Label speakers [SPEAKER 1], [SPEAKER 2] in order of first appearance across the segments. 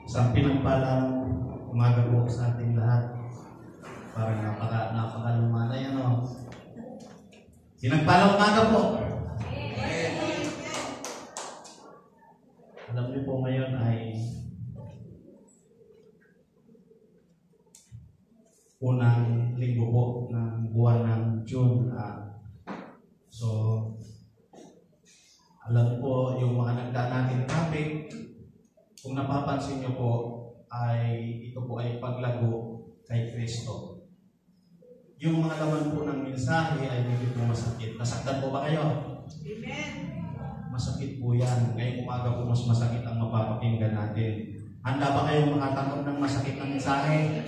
[SPEAKER 1] Isang pinagpalang umaga po sa ating lahat. Parang napakalumanay, ano? Pinagpalang umaga po. Alam niyo po ngayon ay unang linggo po ng buwan ng June. So, alam po yung mga nagdaan natin topic, kung napapansin nyo po, ay ito po ay paglago kay Kristo. Yung mga laman po ng mensahe ay medyo po masakit. Nasaktan po ba kayo?
[SPEAKER 2] Amen.
[SPEAKER 1] Masakit po yan. Ngayong umaga po mas masakit ang mapapakinggan natin. Handa ba kayong makatanggap ng masakit na mensahe?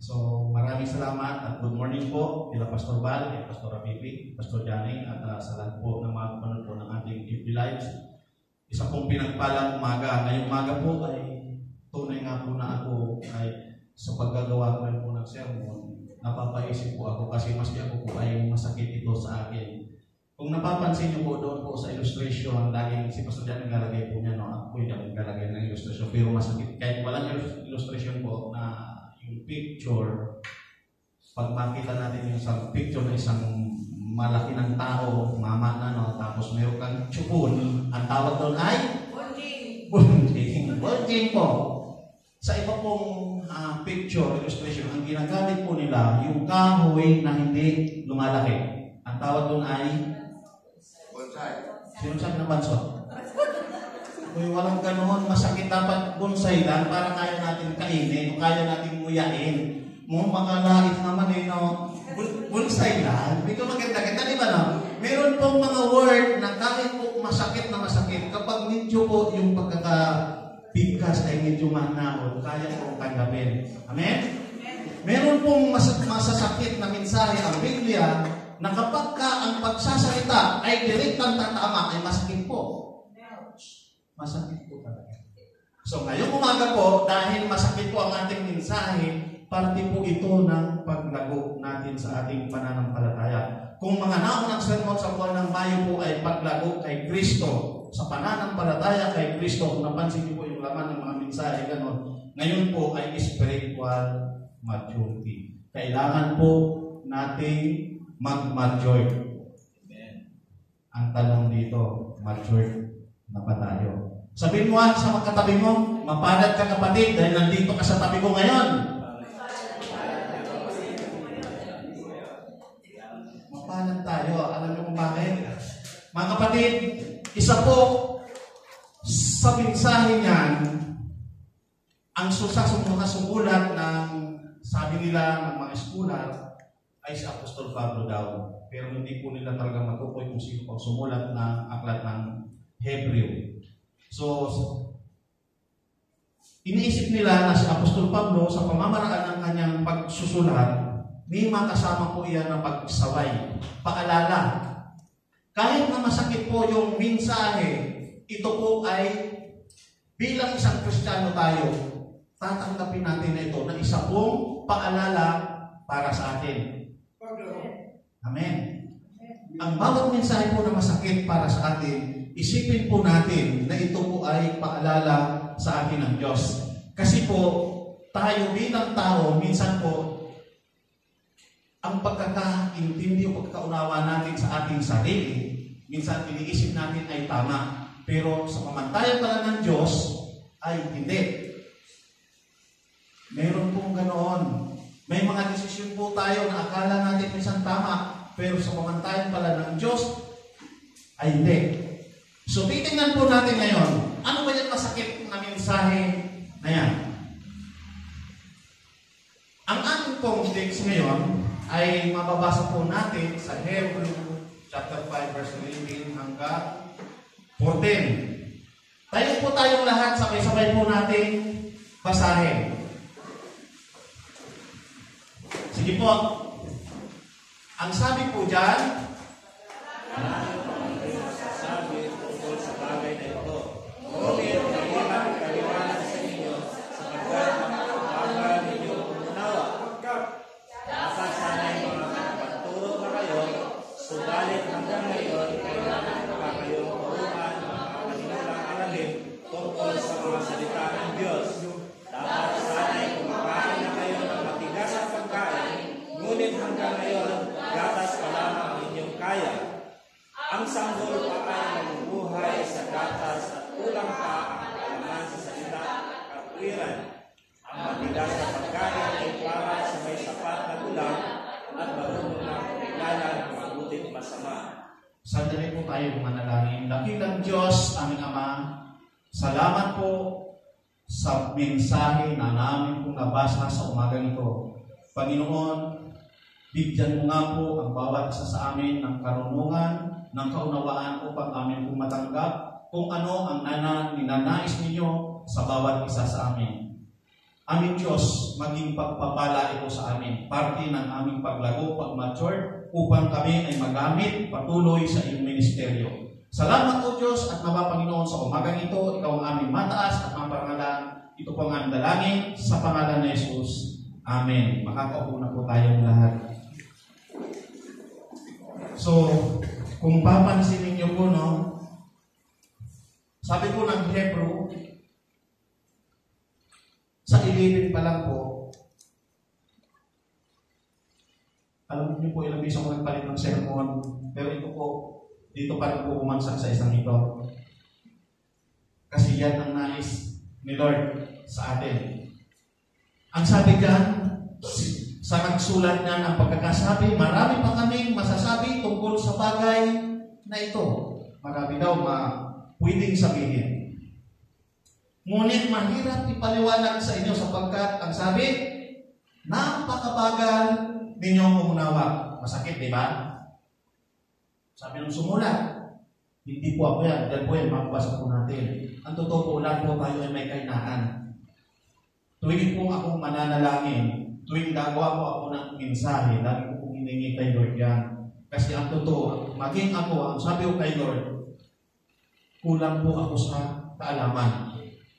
[SPEAKER 1] So, maraming salamat at good morning po kila Pastor Val, kay Pastor Abibi, Pastor Johnny, at sa lahat po ng mga kapanood po ng ating FB Lives. Isa pong pinagpalang umaga. Ngayong umaga po ay tunay nga po na ako ay sa paggagawa ko po ng sermon, napapaisip po ako kasi maski ako po ay masakit ito sa akin. Kung napapansin niyo po doon po sa illustration, laging si Pastor Johnny naglalagay po niya, no? Ako hindi ako naglalagay ng illustration, pero masakit. Kahit walang illustration po na yung picture, pag makita natin yung isang picture na isang malaki ng tao, mama na, no? Tapos meron kang tsupon, ang tawag doon ay? Bunjing. Bunjing po. Sa iba pong picture, illustration, ang ginagamit po nila, yung kahoy na hindi lumalaki. Ang tawag doon ay? Bonsai. Sino sabi na bansot? Kung walang ganoon, masakit dapat bonsai lang para kaya natin kainin o kaya natin nguyain. Makalait naman eh, no? Bonsai lang. Ito maganda-ganda, di ba, no? Meron pong mga word na kahit po masakit na masakit, kapag medyo po yung pagkakabigkas ay medyo mahnaon, kaya po tanggapin. Amen? Meron pong masasakit na mensahe ang Biblia na kapag ang pagsasalita ay direktang tatama, ay masakit po. Masakit po talaga. So ngayong umaga po, dahil masakit po ang ating mensahe, parte po ito ng paglago natin sa ating pananampalataya. Kung mga naunang sermon sa buwan ng Mayo po ay paglago kay Kristo, sa pananampalataya kay Kristo, kung napansin niyo po yung laman ng mga mensahe, gano'n, ngayon po ay spiritual maturity. Kailangan po nating mag-mature. Ang tanong dito, mature na ba tayo? Sabihin mo sa magkatabi mo, mapalad ka kapatid dahil nandito ka sa tabi ko ngayon. Mapalad tayo. Alam niyo kung bakit? Mga kapatid, isa po sa mensahe niyan, ang sumulat ng sabi nila ng mga eskular ay si Apostol Pablo daw. Pero hindi po nila talaga matukoy kung sino pang sumulat ng aklat ng Hebreo. So, iniisip nila na si Apostol Pablo sa pamamaraan ng kanyang pagsusulat, may makasama po iyan na pagsaway, paalala. Kahit na masakit po yung mensahe, ito po ay bilang isang Kristiyano tayo, tatanggapin natin na ito na isa pong paalala para sa atin. Amen. Ang bawat mensahe po na masakit para sa atin, isipin po natin na ito po ay paalala sa atin ng Diyos. Kasi po, tayo bilang tao, minsan po, ang pagkakaintindi o pagkaunawa natin sa ating sarili, minsan iniisip natin ay tama. Pero sa pamantayan pala ng Diyos, ay hindi. Meron pong ganoon. May mga desisyon po tayo na akala natin minsan tama, pero sa pamantayan pala ng Diyos, ay hindi. So, titingnan po natin ngayon, ano ba yung masakit na mensahe na yan? Ang ating pong text ngayon ay mababasa po natin sa Hebrew chapter 5 verse 11 hanggang 14. Tayo po tayong lahat, sabay-sabay po natin basahin. Sige po. Ang sabi po dyan,
[SPEAKER 3] subalit hanggang ngayon, kailangan pa kayong turuan ang mga kanilang aralin tungkol sa mga
[SPEAKER 1] Salamat po sa mensahe na namin pong nabasa sa umagang ito. Panginoon, bigyan mo nga po ang bawat isa sa amin ng karunungan, ng kaunawaan upang amin pong matanggap kung ano ang ninanais ninyo sa bawat isa sa amin. Aming Diyos, maging pagpapala ito sa amin, parte ng aming paglago, pag-mature, upang kami ay magamit patuloy sa iyong ministeryo. Salamat o Diyos at nawa Panginoon sa umagang ito, ikaw ang aming mataas at maparangalan. Ito po ang dalangin sa pangalan ni Jesus. Amen. Makakaupo na po tayong lahat. So, kung papansinin niyo po, no, sabi po ng Hebrew, sa 11 pa lang po, alam niyo po ilang beses ako nagpalit ng sermon, pero ito po, dito pa rin po umansak sa isang ito. Kasi yan ang nais ni Lord sa atin. Ang sabi dyan, sa nagsulat niya ng pagkakasabi, marami pa kaming masasabi tungkol sa bagay na ito. Marami daw pwedeng sabihin. Ngunit mahirap ipaliwanag sa inyo sapagkat ang sabi, napakabagal ninyong umunawa. Masakit, di ba? Sabi ng sumulat, hindi po ako yan. Dahil po yan, makabasa po natin. Ang totoo po, lahat po tayo ay may kahinaan. Tuwing po akong mananalangin, tuwing gagawa po ako ng mensahe, lagi ko pong hiningi kay Lord yan. Kasi ang totoo, maging ako, ang sabi ko kay Lord, kulang po ako sa kaalaman.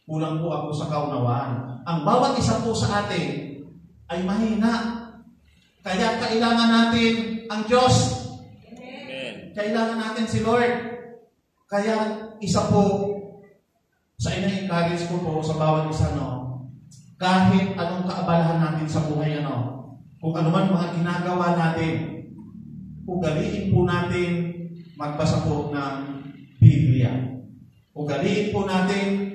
[SPEAKER 1] Kulang po ako sa kaunawaan. Ang bawat isa po sa atin ay mahina. Kaya kailangan natin ang Diyos. Amen. Kailangan natin si Lord. Kaya isa po sa ina-encourage ko po sa bawat isa, no, kahit anong kaabalahan natin sa buhay, kung ano man mga ginagawa natin, ugaliin po natin magbasa po ng Biblia. Ugaliin po natin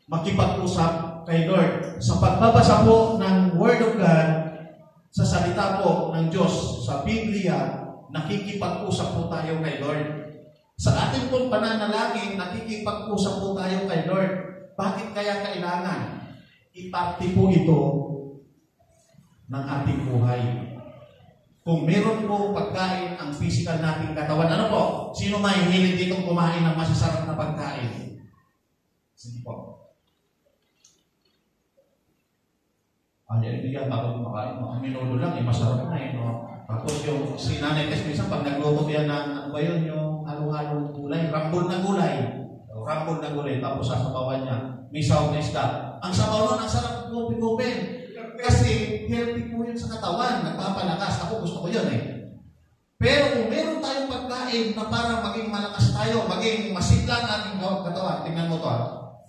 [SPEAKER 1] makipag-usap kay Lord. Sa pagbabasa po ng Word of God, sa salita po ng Diyos, sa Biblia, nakikipag-usap po tayo kay Lord. Sa ating pong pananalangin, nakikipag-usap po tayo kay Lord. Bakit kaya kailangan? Ipati po ito ng ating buhay. Kung meron po pagkain ang physical nating katawan, ano po? Sino may hilig ditong kumain ng masasarap na pagkain? Sige po. Hindi yan bago kumakain. Ang minulo lang, masarap na no? Tapos yung sinanay test, minsan pag nagluto yan ng, ano ba yun, yung halong-halong gulay, rambol na gulay. Rambol na gulay, tapos sasabawan niya. Misaw na isda. Ang sabaw nun, ang sarap gupi-gupin. Kasi healthy po yun sa katawan, nagpapalakas. Ako gusto ko yun Pero kung meron tayong pagkain na parang maging malakas tayo, maging masigla ang ating katawan, tingnan mo to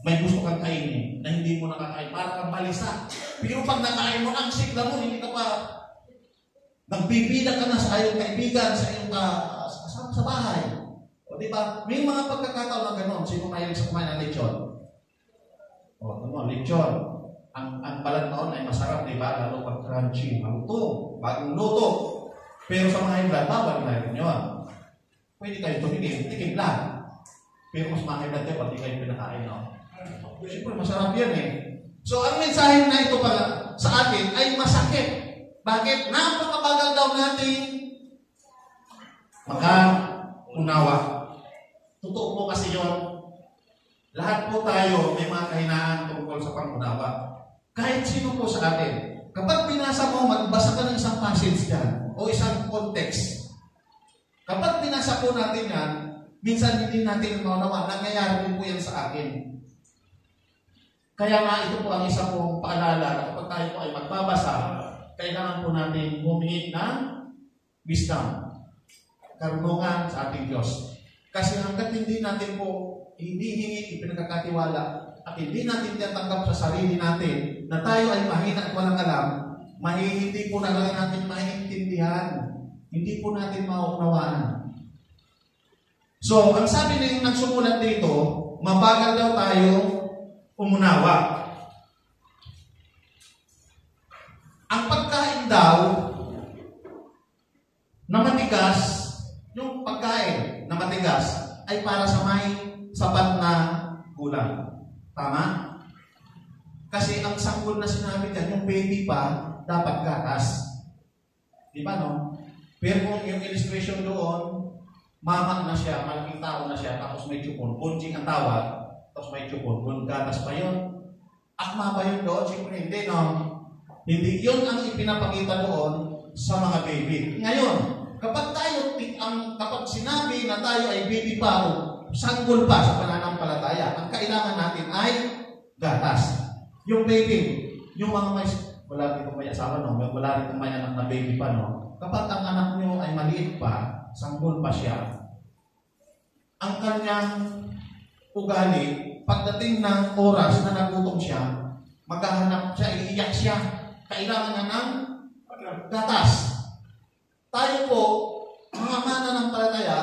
[SPEAKER 1] may gusto kang kainin na hindi mo nakakain, para kang balisa. Pero pag nakain mo, ang sigla mo, hindi ka pa nagbibida ka na sa iyong kaibigan, sa iyong kasama sa bahay. O diba? May mga pagkakataon na gano'n. Sino mahilig sa kumain ng lechon? O, lechon. Ang balat noon ay masarap, diba? Lalo pag crunchy, maluto, bagong luto. Pero sa mga high-blood, bawal na rin yun. Pwede kayo tumigil, tikim lang. Pero mas mga high-blood kayo, pati kayo pinakain, Siyempre, masarap yan So, ang mensahe na ito pala sa atin ay masakit. Bakit? Napakabagal daw natin makaunawa. Totoo po kasi yun. Lahat po tayo may mga kahinaan tungkol sa pangunawa. Kahit sino po sa atin. Kapag binasa mo, magbasa ka ng isang passage yan o isang context. Kapag binasa po natin yan, minsan hindi natin maunawa. Nangyayari din po yan sa akin. Kaya nga ito po ang isa pong paalala na kapag tayo po ay magbabasa, kailangan po natin humingi ng wisdom, karunungan sa ating Diyos. Kasi hanggat hindi natin po hinihingi, ipinagkakatiwala, at hindi natin tinatanggap sa sarili natin na tayo ay mahina at walang alam, hindi po na lang natin maintindihan. Hindi po natin maunawaan. So, ang sabi ng nagsumulat dito, mabagal daw tayo umunawa. Ang pagkain daw na matigas, yung pagkain na matigas ay para sa may sapat na gulang. Tama? Kasi ang sanggol na sinabi dyan, yung baby pa, dapat gatas. Di ba, no? Pero kung yung illustration doon, mama na siya, malaking tao na siya, tapos may chupon, bunching ang tawag, tapos may chupon, kung gatas pa yun. Akma ba yun doon? Siyempre hindi, no? Hindi. Yun ang ipinapakita doon sa mga baby. Ngayon, kapag sinabi na tayo ay baby pa o sanggol pa sa pananampalataya, ang kailangan natin ay gatas. Yung baby, yung mga wala rin may asawa, no? Wala rin may anak na baby pa, no? Kapag ang anak nyo ay maliit pa, sanggol pa siya, ang kanyang ugali, pagdating ng oras na nagutom siya, maghahanap siya, iiyak siya, kailangan na ng gatas. Tayo po, mga mananampalataya,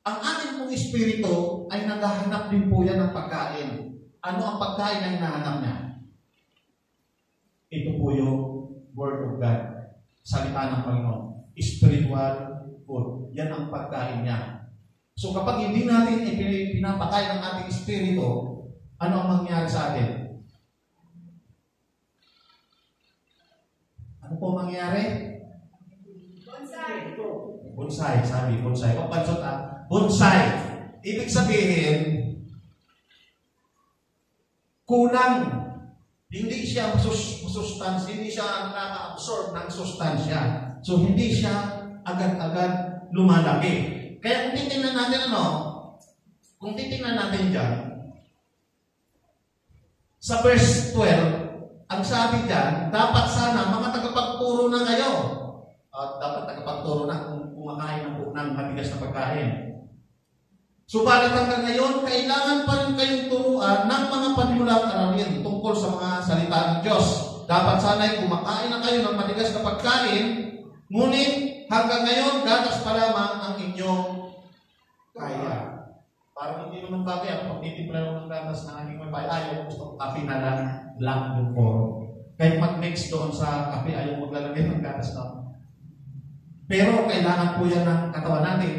[SPEAKER 1] ang ating pong espiritu ay naghahanap din po yan ng pagkain. Ano ang pagkain na hinahanap niya? Ito po yung Word of God. Salita ng Panginoon. Spiritual food. Yan ang pagkain niya. So kapag hindi natin pinapakain ng ating espiritu, ano ang mangyayari sa atin? Ano po mangyayari? Bonsai, sabi, bonsai. O pansot bonsai. Ibig sabihin, kulang. Hindi siya sustansya, hindi siya nakaka-absorb ng sustansya. So, hindi siya agad-agad lumalaki. Kaya kung titingnan natin dyan, sa verse 12, ang sabi dyan, dapat sana mga tagapagturo na kayo. At dapat tagapagturo na kung kumakain ng matigas na pagkain. Subalit hanggang ngayon, kailangan pa rin kayong turuan ng mga panimulang aralin tungkol sa mga salita ng Diyos. Dapat sana'y kumakain na kayo ng matigas na pagkain, ngunit hanggang ngayon, gatas pa lamang ang inyong kaya. Parang hindi naman bagay ako, pag titimpla ng gatas na aking may bahay, ayaw gusto kong kape na lang yung form. Kahit mag-mix doon sa kape, ayaw maglalagay ng gatas na. Pero kailangan po yan ng katawan natin.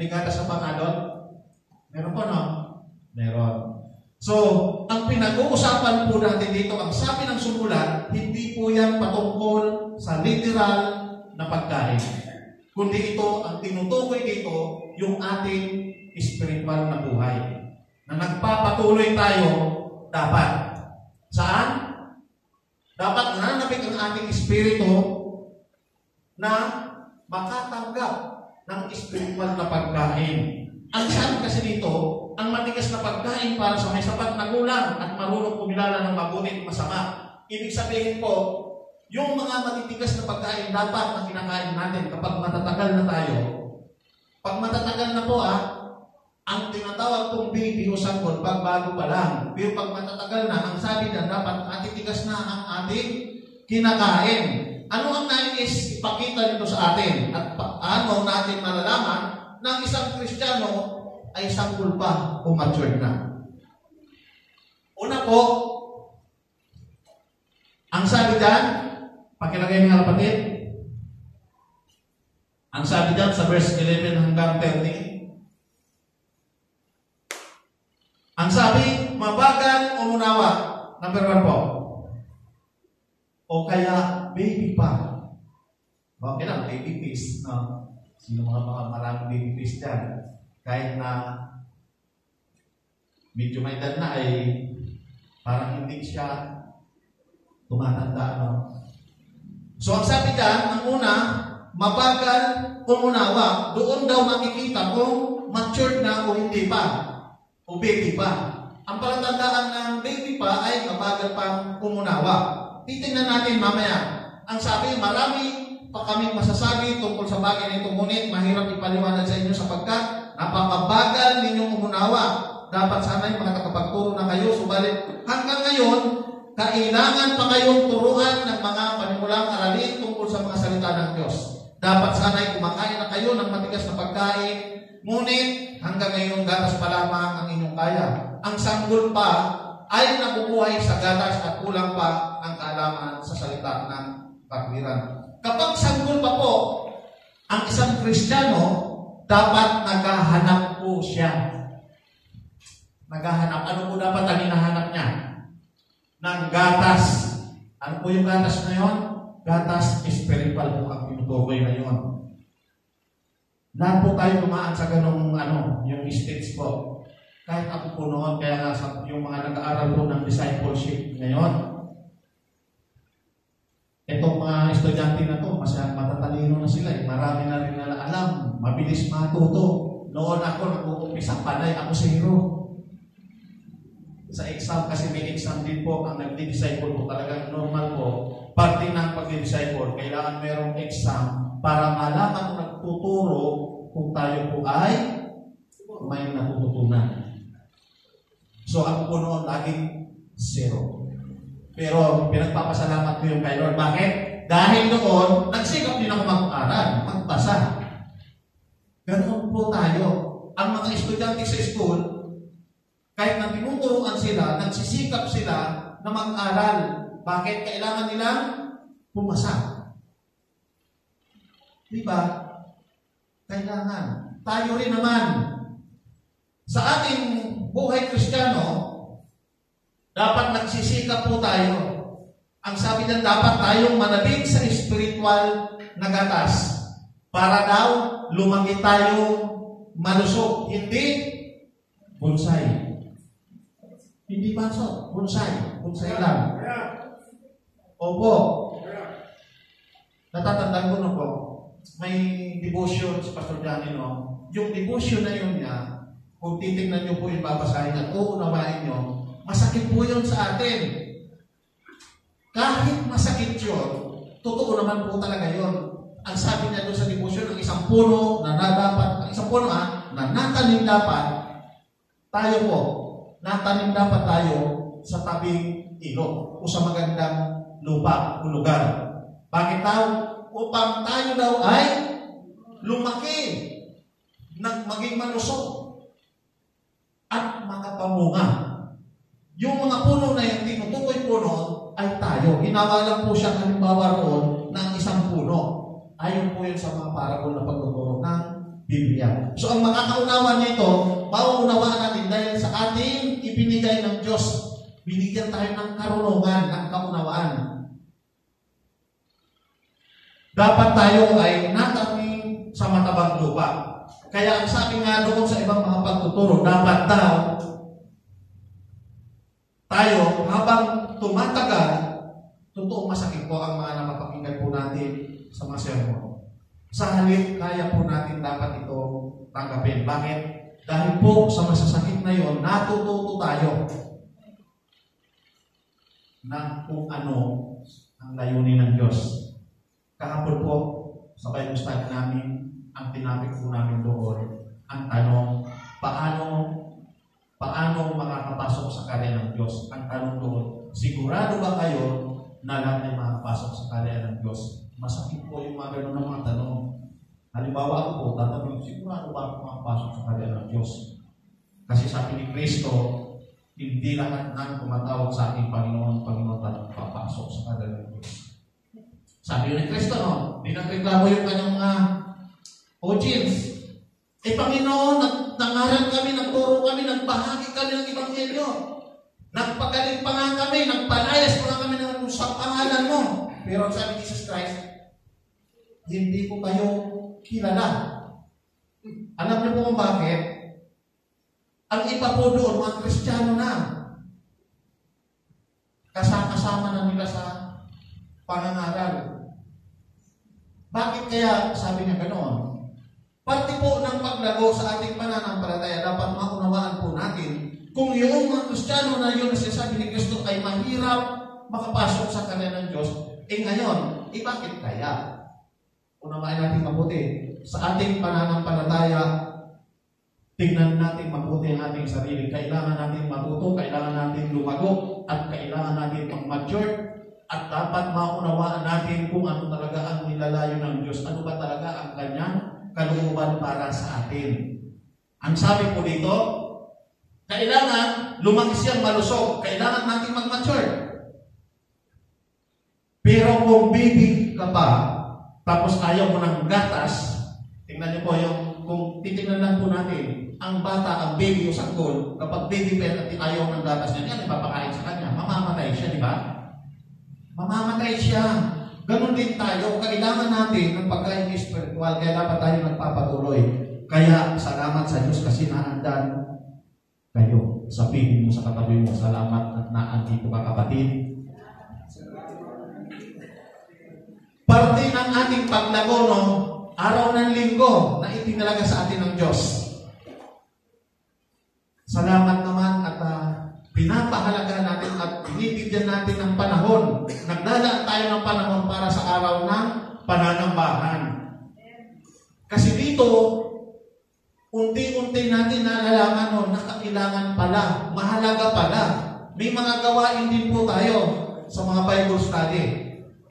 [SPEAKER 1] May gatas na pa nga doon? Meron po, no? Meron. So, ang pinag-uusapan po natin dito, ang sabi ng sumulat, hindi po yan patungkol sa literal na pagkain. Kundi ito, ang tinutukoy dito, yung ating spiritual na buhay. Na nagpapatuloy tayo, dapat. Saan? Dapat nananapit ang ating espiritu na makatanggap ng spiritual na pagkain. Ang sabi kasi dito, ang matigas na pagkain para sa may sapat na gulang at marunong kumilala ng mabuti at masama. Ibig sabihin po, yung mga matitigas na pagkain dapat na kinakain natin kapag matatagal na tayo. Pag matatagal na po ang tinatawag kong baby o sanggol, pag bago pa lang. Pero pag matatagal na, ang sabi na dapat matitigas na ang ating kinakain. Ano ang nais ipakita nito sa atin? At paano natin malalaman na isang Kristiyano ay sanggol pa o matured na? Una po, ang sabi dyan, pakilagay mga kapatid, ang sabi dyan sa verse 11 hanggang 30, ang sabi, mabagal o munawa. Number 1 po. O kaya, baby pa. Okay lang, baby face. No? Sino mga maraming baby face dyan? Kahit na medyo may edad na ay parang hindi siya tumatanda. No? So, ang sabi dyan, ang una, mabagal o munawa. Doon daw makikita kung matured na o hindi pa. O baby pa. Ang palatandaan ng baby pa ay mabagal pang umunawa. Titingnan natin mamaya. Ang sabi, marami pa kaming masasabi tungkol sa bagay na ito, ngunit mahirap ipaliwanag sa inyo sapagkat napakabagal ninyong umunawa. Dapat sana'y mga tagapagturo na kayo, subalit hanggang ngayon, kailangan pa kayong turuan ng mga panimulang aralin tungkol sa mga salita ng Diyos. Dapat sana'y kumakain na kayo ng matigas na pagkain, ngunit hanggang ngayon gatas pa lamang ang inyong kaya. Ang sanggol pa ay nabubuhay sa gatas at kulang pa ang kaalaman sa salita ng katwiran. Kapag sanggol pa po ang isang Kristiyano, dapat naghahanap po siya naghahanap. Ano po dapat ang hinahanap niya? Ng gatas. Ano po yung gatas na yun? Gatas spiritual po ang tinutukoy na yun. Lahat po tayo tumaan sa ganong yung stage po. Kahit ako po noon, kaya nga yung mga nag-aaral po ng discipleship ngayon, itong mga estudyante na to, matatalino na sila. Marami na rin nila alam. Mabilis matuto. Noon ako, nag-uumpisa, panay ako zero. Sa exam, kasi may exam din po, ang nagdi-disciple po talagang normal po. Parte ng pagdi-disciple, kailangan merong exam para malaman kung nagtuturo kung tayo po ay may natututunan. So ako po noon, laging zero. Pero pinagpapasalamat ko yung kay Lord. Bakit? Dahil noon, nagsikap din ako mag-aral, magbasa. Ganoon po tayo. Ang mga estudyante sa school, kahit na tinuturuan sila, nagsisikap sila na mag-aral. Bakit? Kailangan nilang pumasa. Diba? Kailangan. Tayo rin naman. Sa ating buhay Kristiyano, dapat nagsisikap po tayo. Ang sabi niyan, dapat tayong manabing sa spiritual na gatas para daw lumaki tayo malusog. Hindi bonsai. Hindi bansot. Bonsai. Bonsai lang. Opo. Natatandaan ko na po, may devotion si Pastor Johnny, no? Yung devotion na yun niya, kung titignan niyo po yung babasahin at uunawain niyo, masakit po yun sa atin. Kahit masakit yun, totoo naman po talaga yun. Ang sabi niya doon sa devotion, ang isang puno na dapat, ang isang puno na natanim dapat, tayo po, natanim dapat tayo sa tabing ilog o sa magandang lupa o lugar. Bakit daw? Upang tayo daw ay lumaki, maging malusog at makapamunga. Yung mga puno na yung tinutukoy po noon ay tayo. Ginawa lang po siya halimbawa roon ng isang puno. Ayon po yun sa mga parabol na pagtuturo ng Biblia. So ang makakaunawa nito, mauunawaan natin dahil sa ating ibinigay ng Diyos. Binigyan tayo ng karunungan, ng kaunawaan. Dapat tayo ay natanim sa matabang lupa. Kaya ang sabi nga doon sa ibang mga pagtuturo, dapat daw tayo, habang tumatagal, totoong masakit po ang mga napapakinggan po natin sa mga sermon. Sa halip, kaya po natin dapat ito tanggapin. Bakit? Dahil po sa masasakit na yon, natututo tayo na kung ano ang layunin ng Diyos. Kahapon po, sa Bible study namin, ang tinapik po namin doon, ang tanong, paano makakapasok sa karya ng Diyos? Ang tanong doon, sigurado ba kayo na lahat ay makakapasok sa karya ng Diyos? Masakit po yung mga ganun ng mga tanong. Halimbawa ako po, tatanong, sigurado ba ako makakapasok sa karya ng Diyos? Kasi sabi ni Kristo, hindi lahat ng tumatawag sa ating Panginoon tayo papasok sa karya ng Diyos. Sabi ni Kristo, no? Dinagreklamo yung kanyang mga audience. Panginoon, nangaral kami, nagturo kami, nagbahagi kami ng Ebanghelyo. Nagpagaling pa nga kami, nagpalayas pa nga kami ng sa pangalan mo. Pero sabi ni Jesus Christ, hindi ko kayo kilala. Alam niyo po kung bakit? Ang iba po doon, mga Kristiyano na. Kasama na nila sa pangangaral. Bakit kaya sabi niya ganoon? Pati po ng paglago sa ating pananampalataya, dapat maunawaan po natin kung yung mga Kristiyano na yun na sinasabi ni Kristo ay mahirap makapasok sa karya ng Diyos, ngayon, bakit kaya? Unawain natin mabuti. Sa ating pananampalataya, tingnan natin mabuti ang ating sarili. Kailangan natin matuto, kailangan natin lumago, at kailangan natin mag-mature. At dapat maunawaan natin kung ano talaga ang nilalayo ng Diyos. Ano ba talaga ang kanyang kalooban para sa atin. Ang sabi po dito, kailangan lumaki siyang malusog. Kailangan natin mag-mature. Pero kung baby ka pa, tapos ayaw mo ng gatas, tingnan niyo po yung, kung titingnan lang po natin, ang bata, ang baby o sanggol, kapag baby pa at ayaw ng gatas niya, yan ipapakain sa kanya, mamamatay siya, di ba? Mamamatay siya. Ganon din tayo. Kailangan natin ng pagkain spiritual, kaya dapat tayo nagpapatuloy. Kaya salamat sa Diyos kasi naandan kayo. Sabihin mo sa katabi mo, salamat at naandito ka kapatid. Parte ng ating paglago, no? Araw ng linggo na itinalaga sa atin ng Diyos. Salamat naman at pinapahalaga natin at binibigyan natin ng panahon. Naglalaan tayo ng panahon para sa araw ng pananambahan. Kasi dito, unti-unti natin nalalaman na kailangan pala, mahalaga pala. May mga gawain din po tayo sa mga Bible study.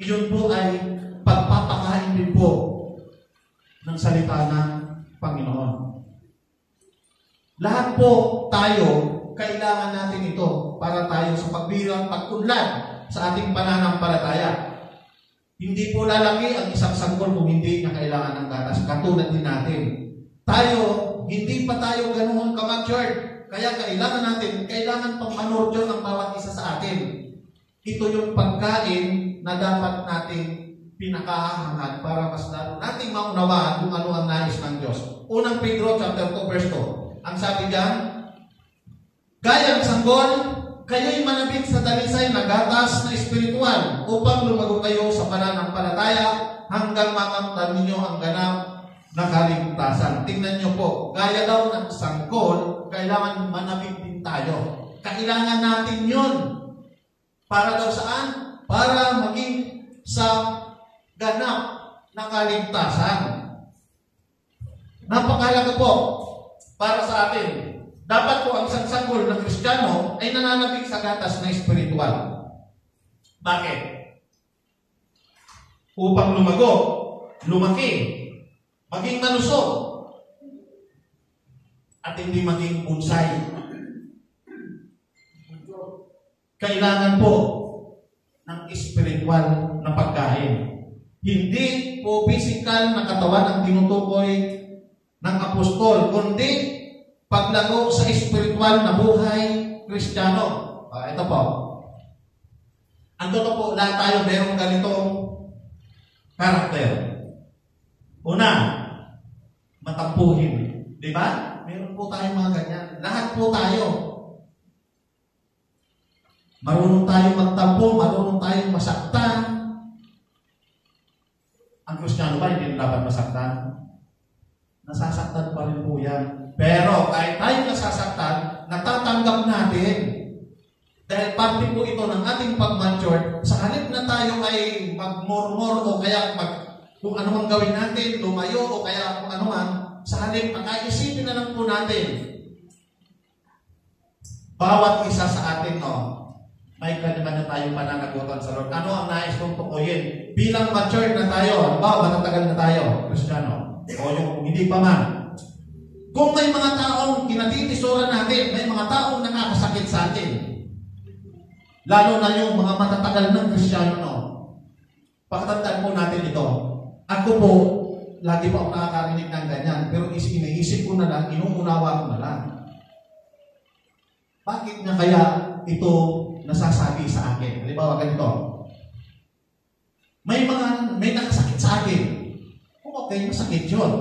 [SPEAKER 1] Iyon po ay pagpapakain din po ng salita ng Panginoon. Lahat po tayo, kailangan natin ito para tayo sa pagbilang pagkunlad sa ating pananampalataya. Hindi po lalaki ang isang sanggol kung hindi niya kailangan ng gatas. Katulad din natin. Tayo, hindi pa tayo ganoon ka-matured. Kaya kailangan pang manurture ang bawat isa sa atin. Ito yung pagkain na dapat nating pinakahangad para mas lalo nating maunawaan kung ano ang nais ng Diyos. Unang Pedro chapter 2 verse 2. Ang sabi diyan, gaya ng sanggol, kayo'y manabik sa dalisay na gatas na espiritual upang lumago kayo sa pananampalataya hanggang makamtan ninyo ang ganap na kaligtasan. Tingnan niyo po, gaya daw ng sanggol, kailangan manabik din tayo. Kailangan natin yun. Para daw saan? Para maging sa ganap na kaligtasan. Napakahalaga po para sa atin. Dapat po ang isang sanggol ng Kristiyano ay nananabik sa gatas na espiritual. Bakit? Upang lumago, lumaki, maging malusog, at hindi maging bunsay. Kailangan po ng espiritual na pagkain. Hindi po physical na katawan ang tinutukoy ng apostol, kundi paglago sa espiritual na buhay Kristiyano. Ito po. Ang totoo po, lahat tayo mayroong ganitong karakter. Una, matampuhin. Di ba? Meron po tayong mga ganyan. Lahat po tayo. Marunong tayong magtampo, marunong tayong masaktan. Ang Kristiyano ba hindi dapat masaktan? Nasasaktan pa rin po yan. Pero kahit tayo nasasaktan, natatanggap natin. Dahil parte po ito ng ating pag-mature, sa halip na tayo ay mag-murmur o kaya kung ano mang gawin natin, lumayo o kaya kung ano man, sa halip, pagkaisipin na lang po natin. Bawat isa sa atin, may kanya-kanya tayong pananagutan sa Lord. Ano ang nais kong tukuyin? Bilang matured na tayo, matatagal na tayo, Kristiyano, o yung hindi pa man. Kung may mga taong kinatitisuran natin, may mga taong nakakasakit sa atin, lalo na yung mga matatagal ng Kristiyano, pakatandaan po natin ito. Ako po, lagi pa ako nakakarinig ng ganyan, pero iniisip ko na lang, inuunawa ko na lang. Bakit na kaya ito nasasabi sa akin? Halimbawa ganito, may nakasakit sa akin. Okay, masakit yun.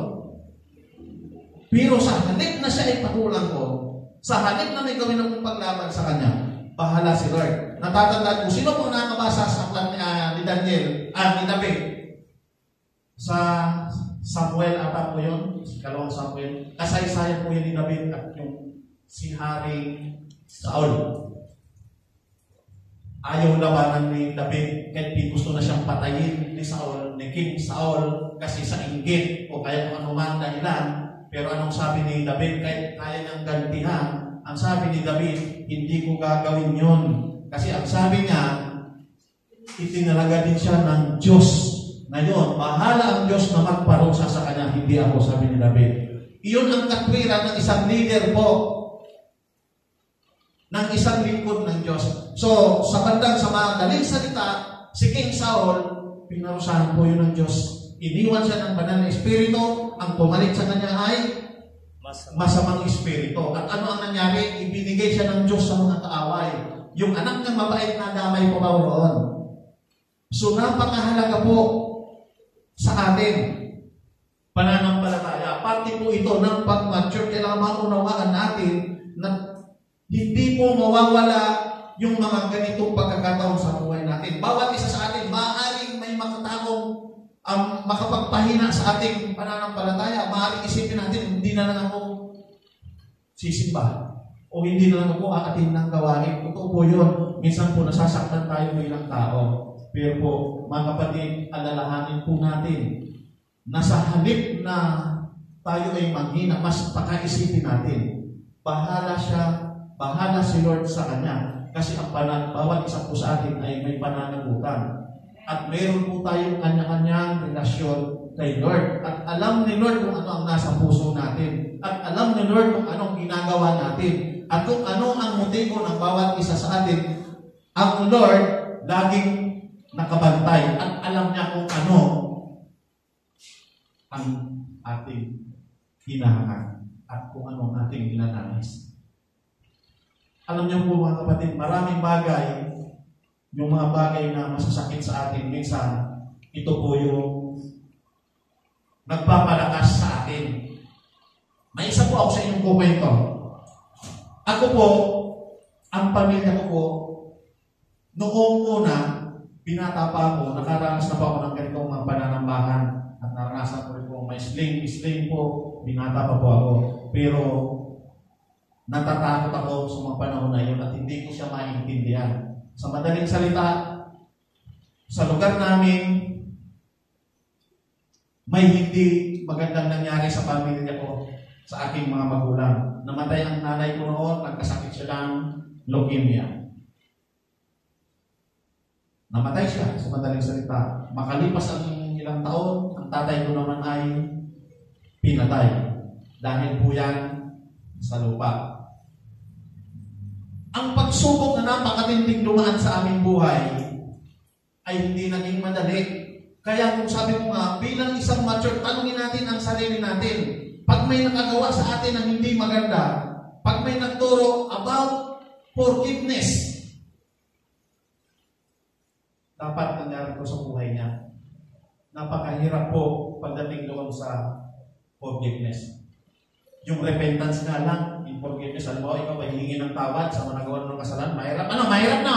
[SPEAKER 1] Pero sa halip na siya ay patulang ko, sa halip na may gawin akong paglaban sa kanya, bahala si Lord. Natatandaan ko, sino po nakabasa sa aklat ni Daniel, ni David? Sa Samuel, ata po yun, kalawang Samuel. Kasaysayan po yun ni David at yung si Hari Saul. Ayaw labanan ni David kahit gusto na siyang patayin ni Saul, ni King Saul, kasi sa inggit o kaya kung anuman dahilan. Pero anong sabi ni David? Kahit kaya niyang gantihan, ang sabi ni David, hindi ko gagawin yun. Kasi ang sabi niya, itinalaga din siya ng Diyos. Ngayon, bahala ang Diyos na magparusa sa kanya, hindi ako, sabi ni David. Iyon ang katwiran ng isang leader po, ng isang lingkod ng Diyos. So, sa bandang sa mga daling salita, si King Saul, pinarusahan po yun ng Diyos. Iniwan siya ng banal na espiritu, ang pumalit sa kanya ay masamang espiritu. At ano ang nangyari? Ibinigay siya ng Diyos sa mga kaaway. Yung anak niyang mabait na damay po roon. So napakahalaga po sa atin pananampalataya. Parte po ito ng pag-mature. Kailangan maunawaan natin na hindi po mawawala yung mga ganitong pagkakataon sa buhay natin. Bawat isa sa atin, maaaring may makataong makapagpahina sa ating pananampalataya. Maaaring isipin natin, hindi na lang ako sisimba. O hindi na lang ako aatin ng gawain. Totoo po yun. Minsan po nasasaktan tayo bilang tao. Pero po, mga kapatid, alalahanin po natin na sa halip na tayo ay manghina, mas pakaisipin natin. Bahala siya, bahala si Lord sa kanya. Kasi ang bawat isa po sa atin ay may pananagutan. At mayroon po tayong kanya-kanyang relasyon kay Lord. At alam ni Lord kung ano ang nasa puso natin. At alam ni Lord kung anong ginagawa natin. At kung ano ang motibo ng bawat isa sa atin. Ang Lord laging nakabantay. At alam niya kung ano ang ating hinahangan. At kung ano ang ating hinanais. Alam niyo po mga kapatid, maraming bagay, yung mga bagay na masasakit sa atin, minsan, ito po yung nagpapalakas sa atin. May isa po ako sa inyong kukwento. Ako po, ang pamilya ko po, noong una, binata pa ako, nakaranas na po ako ng ganitong mga pananambahan at naranasan ko rin po may sling po, binata pa po ako. Pero, natatakot ako sa mga panahon na yun at hindi ko siya maintindihan. Sa madaling salita, sa lugar namin, may hindi magandang nangyari sa pamilya ko, sa aking mga magulang. Namatay ang nanay ko noon, nagkasakit siya ng leukemia. Namatay siya, sa madaling salita. Makalipas ang ilang taon, ang tatay ko naman ay pinatay. Dahil po yan sa lupa. Ang pagsubok na napakatinding dumaan sa aming buhay ay hindi naging madali. Kaya kung sabi ko nga, bilang isang mature, tanungin natin ang sarili natin. Pag may nakagawa sa atin ng hindi maganda, pag may nagturo about forgiveness, dapat nangyari ko sa buhay niya. Napakahirap po pagdating doon sa forgiveness. Yung repentance nga lang, in forgiveness, alam mo, ikaw ay hihingi ng tawad sa mga nagawa ng kasalanan, mahirap. Mahirap na.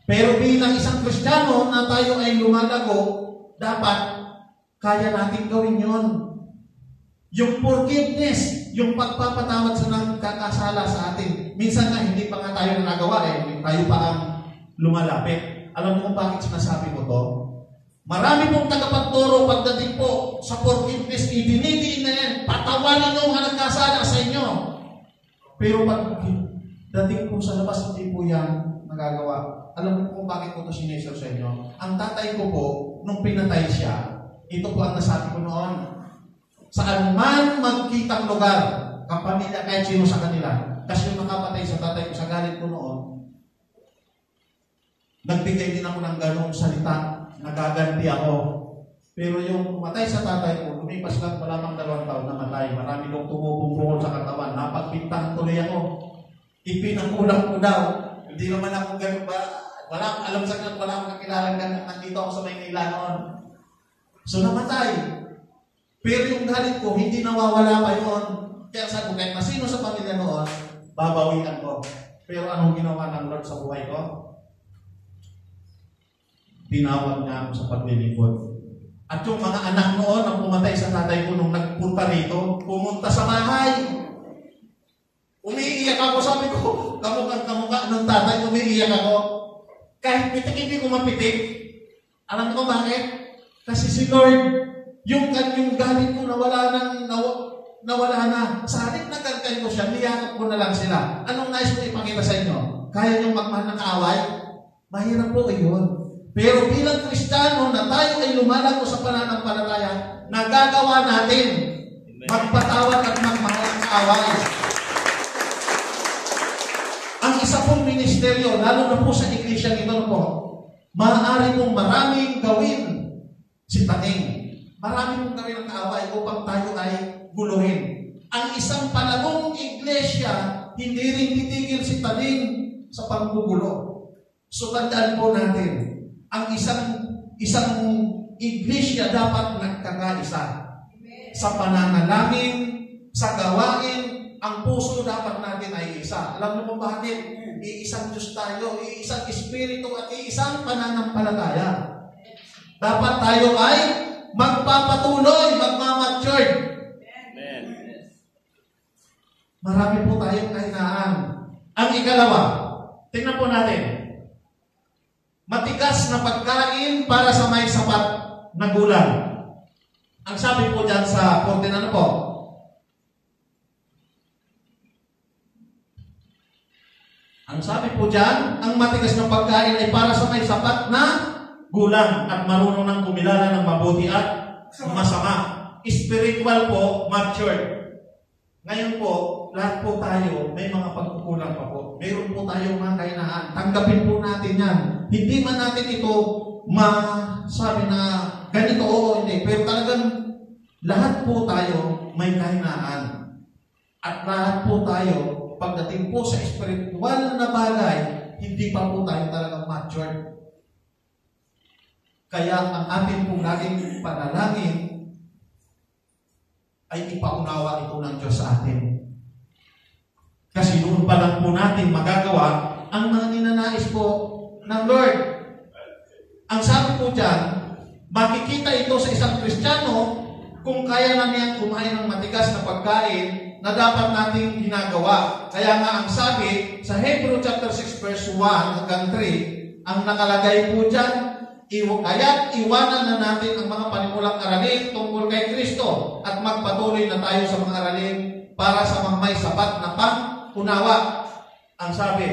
[SPEAKER 1] Pero bilang isang Kristiyano na tayo ay lumalago, dapat kaya natin gawin yon. Yung forgiveness, yung pagpapatawad sa nagkakasala sa atin. Minsan nga, hindi pa nga tayo nagawa tayo pa ang lumalapit. Alam mo kung bakit sinasabi ko to? Marami pong tagapagturo pagdating po sa forgiveness, idinidiin na yan, patawarin nyo ang nagkasala sa inyo. Pero pag dating po sa labas, hindi po yan nagagawa. Alam mo kung bakit ko ito sineshare sa inyo? Ang tatay ko po, nung pinatay siya, ito po ang nasabi ko noon. Saan man magkitang lugar, kapamilya kahit sino sa kanila, kasi yung nakapatay sa tatay ko sa galit ko noon, nagbigay din ako ng ganong salita, nagaganti ako. Pero yung matay sa tatay ko, lumipas lang malamang 2 taon na matay. Marami kong tumubong sa katawan. Napagpintang tuloy ako. Ipinangkulang ko daw. Hindi naman ako ganun ba? Alam sa kanila, wala akong kakilalang ganun. Nandito ako sa Maynila noon. So namatay. Pero yung galit ko, hindi nawawala pa yun. Kaya sabi ko, kahit masino sa pamilya noon, babawian ko. Pero anong ginawa ng Lord sa buhay ko? Tinawag niya ako sa paglilingkod. At yung mga anak noon ang pumatay sa tatay ko nung nagpunta rito, pumunta sa bahay. Umiiyak ako, sabi ko, kamukha ng tatay, umiiyak ako. Kahit pitik, hindi ko mapitik. Alam ko bakit? Kasi si Lord, yung galit ko nawala na. Sa halip na gankan ko siya, niyakap ko na lang sila. Anong nais ko ipakita sa inyo? Kaya niyong magmahal ng kaaway? Mahirap po yun. Pero bilang Kristiyano na tayo ay lumalago sa pananampalataya, nagagawa natin magpatawad at magmahal ng kaaway. Ang isa pong ministeryo, lalo na po sa iglesia ito po, maaari pong maraming gawin si Taning. Marami pong gawin ang kaaway upang tayo ay guluhin. Ang isang palagong iglesia, hindi rin titigil si taling sa panggugulo. So, tandaan po natin, ang isang iglesia dapat nagkakaisa. Sa pananalangin, sa gawain, ang puso dapat natin ay isa. Alam mo kung bakit? Iisang Diyos tayo, iisang Espiritu at iisang pananampalataya. Dapat tayo ay magpapatuloy, magmamatured. Marami po tayong kahinaan. Ang ikalawa, tingnan po natin. Matigas na pagkain para sa may sapat na gulang. Ang sabi po dyan sa 14, ano po? Ang sabi po dyan, ang matigas na pagkain ay para sa may sapat na gulang at marunong ng kumilala ng mabuti at masama. Spiritual po, matured. Ngayon po, lahat po tayo, may mga pagkukulang pa po. Mayroon po tayong mga kahinaan. Tanggapin po natin yan. Hindi man natin ito masabi na ganito o hindi. Pero talagang lahat po tayo may kahinaan. At lahat po tayo, pagdating po sa spiritual na bagay, hindi pa po tayo talagang matured. Kaya ang ating pong laging panalangin ay ipaunawa ito ng Diyos sa atin. Kasi noon pa lang po natin magagawa ang mga ninanais po ng Lord. Ang sabi po dyan, makikita ito sa isang Kristiyano kung kaya na niyang kumain ng matigas na pagkain na dapat nating ginagawa. Kaya nga ang sabi sa Hebrew chapter 6 verse 1 hanggang 3, ang nakalagay po dyan, kaya't iwanan na natin ang mga panimulang aralin tungkol kay Kristo at magpatuloy na tayo sa mga aralin para sa mga may sapat na pang-unawa. Ang sabi,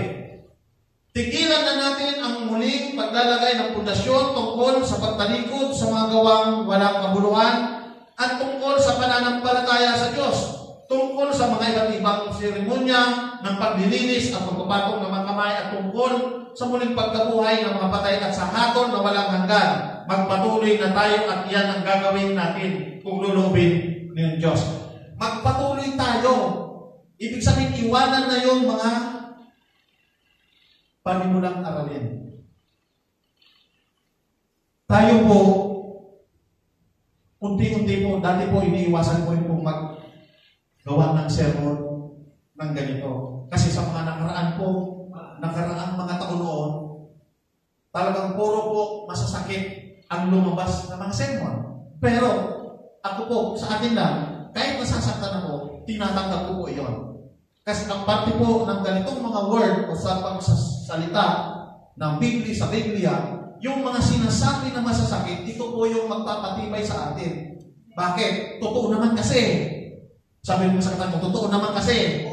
[SPEAKER 1] tigilan na natin ang muling paglalagay ng pundasyon tungkol sa pagtalikod sa mga gawang walang kabuluhan at tungkol sa pananampalataya sa Diyos, tungkol sa mga iba't ibang seremonya ng paglilinis at pagpapatong ng mga kamay at tungkol sa muling pagkabuhay ng mga patay at sa hatol na walang hanggan. Magpatuloy na tayo at yan ang gagawin natin kung lulubin ng Diyos. Magpatuloy tayo. Ibig sabihin, iwanan na yung mga panimulang aralin. Tayo po, unti-unti po, dati po iniiwasan ko rin pong gawa ng sermon ng ganito. Kasi sa mga nakaraang mga taon noon, talagang puro po masasakit ang lumabas ng mga sermon. Pero, ako po, sa akin lang, kahit nasasaktan ako, tinatanggap ko po iyon. Kasi ang parte po ng ganitong mga word o sa pagsasalita ng Biblia sa Biblia, yung mga sinasabi na masasakit, ito po yung magpapatibay sa atin. Bakit? Totoo naman kasi. Sabi mo sa kanya, totoo naman kasi.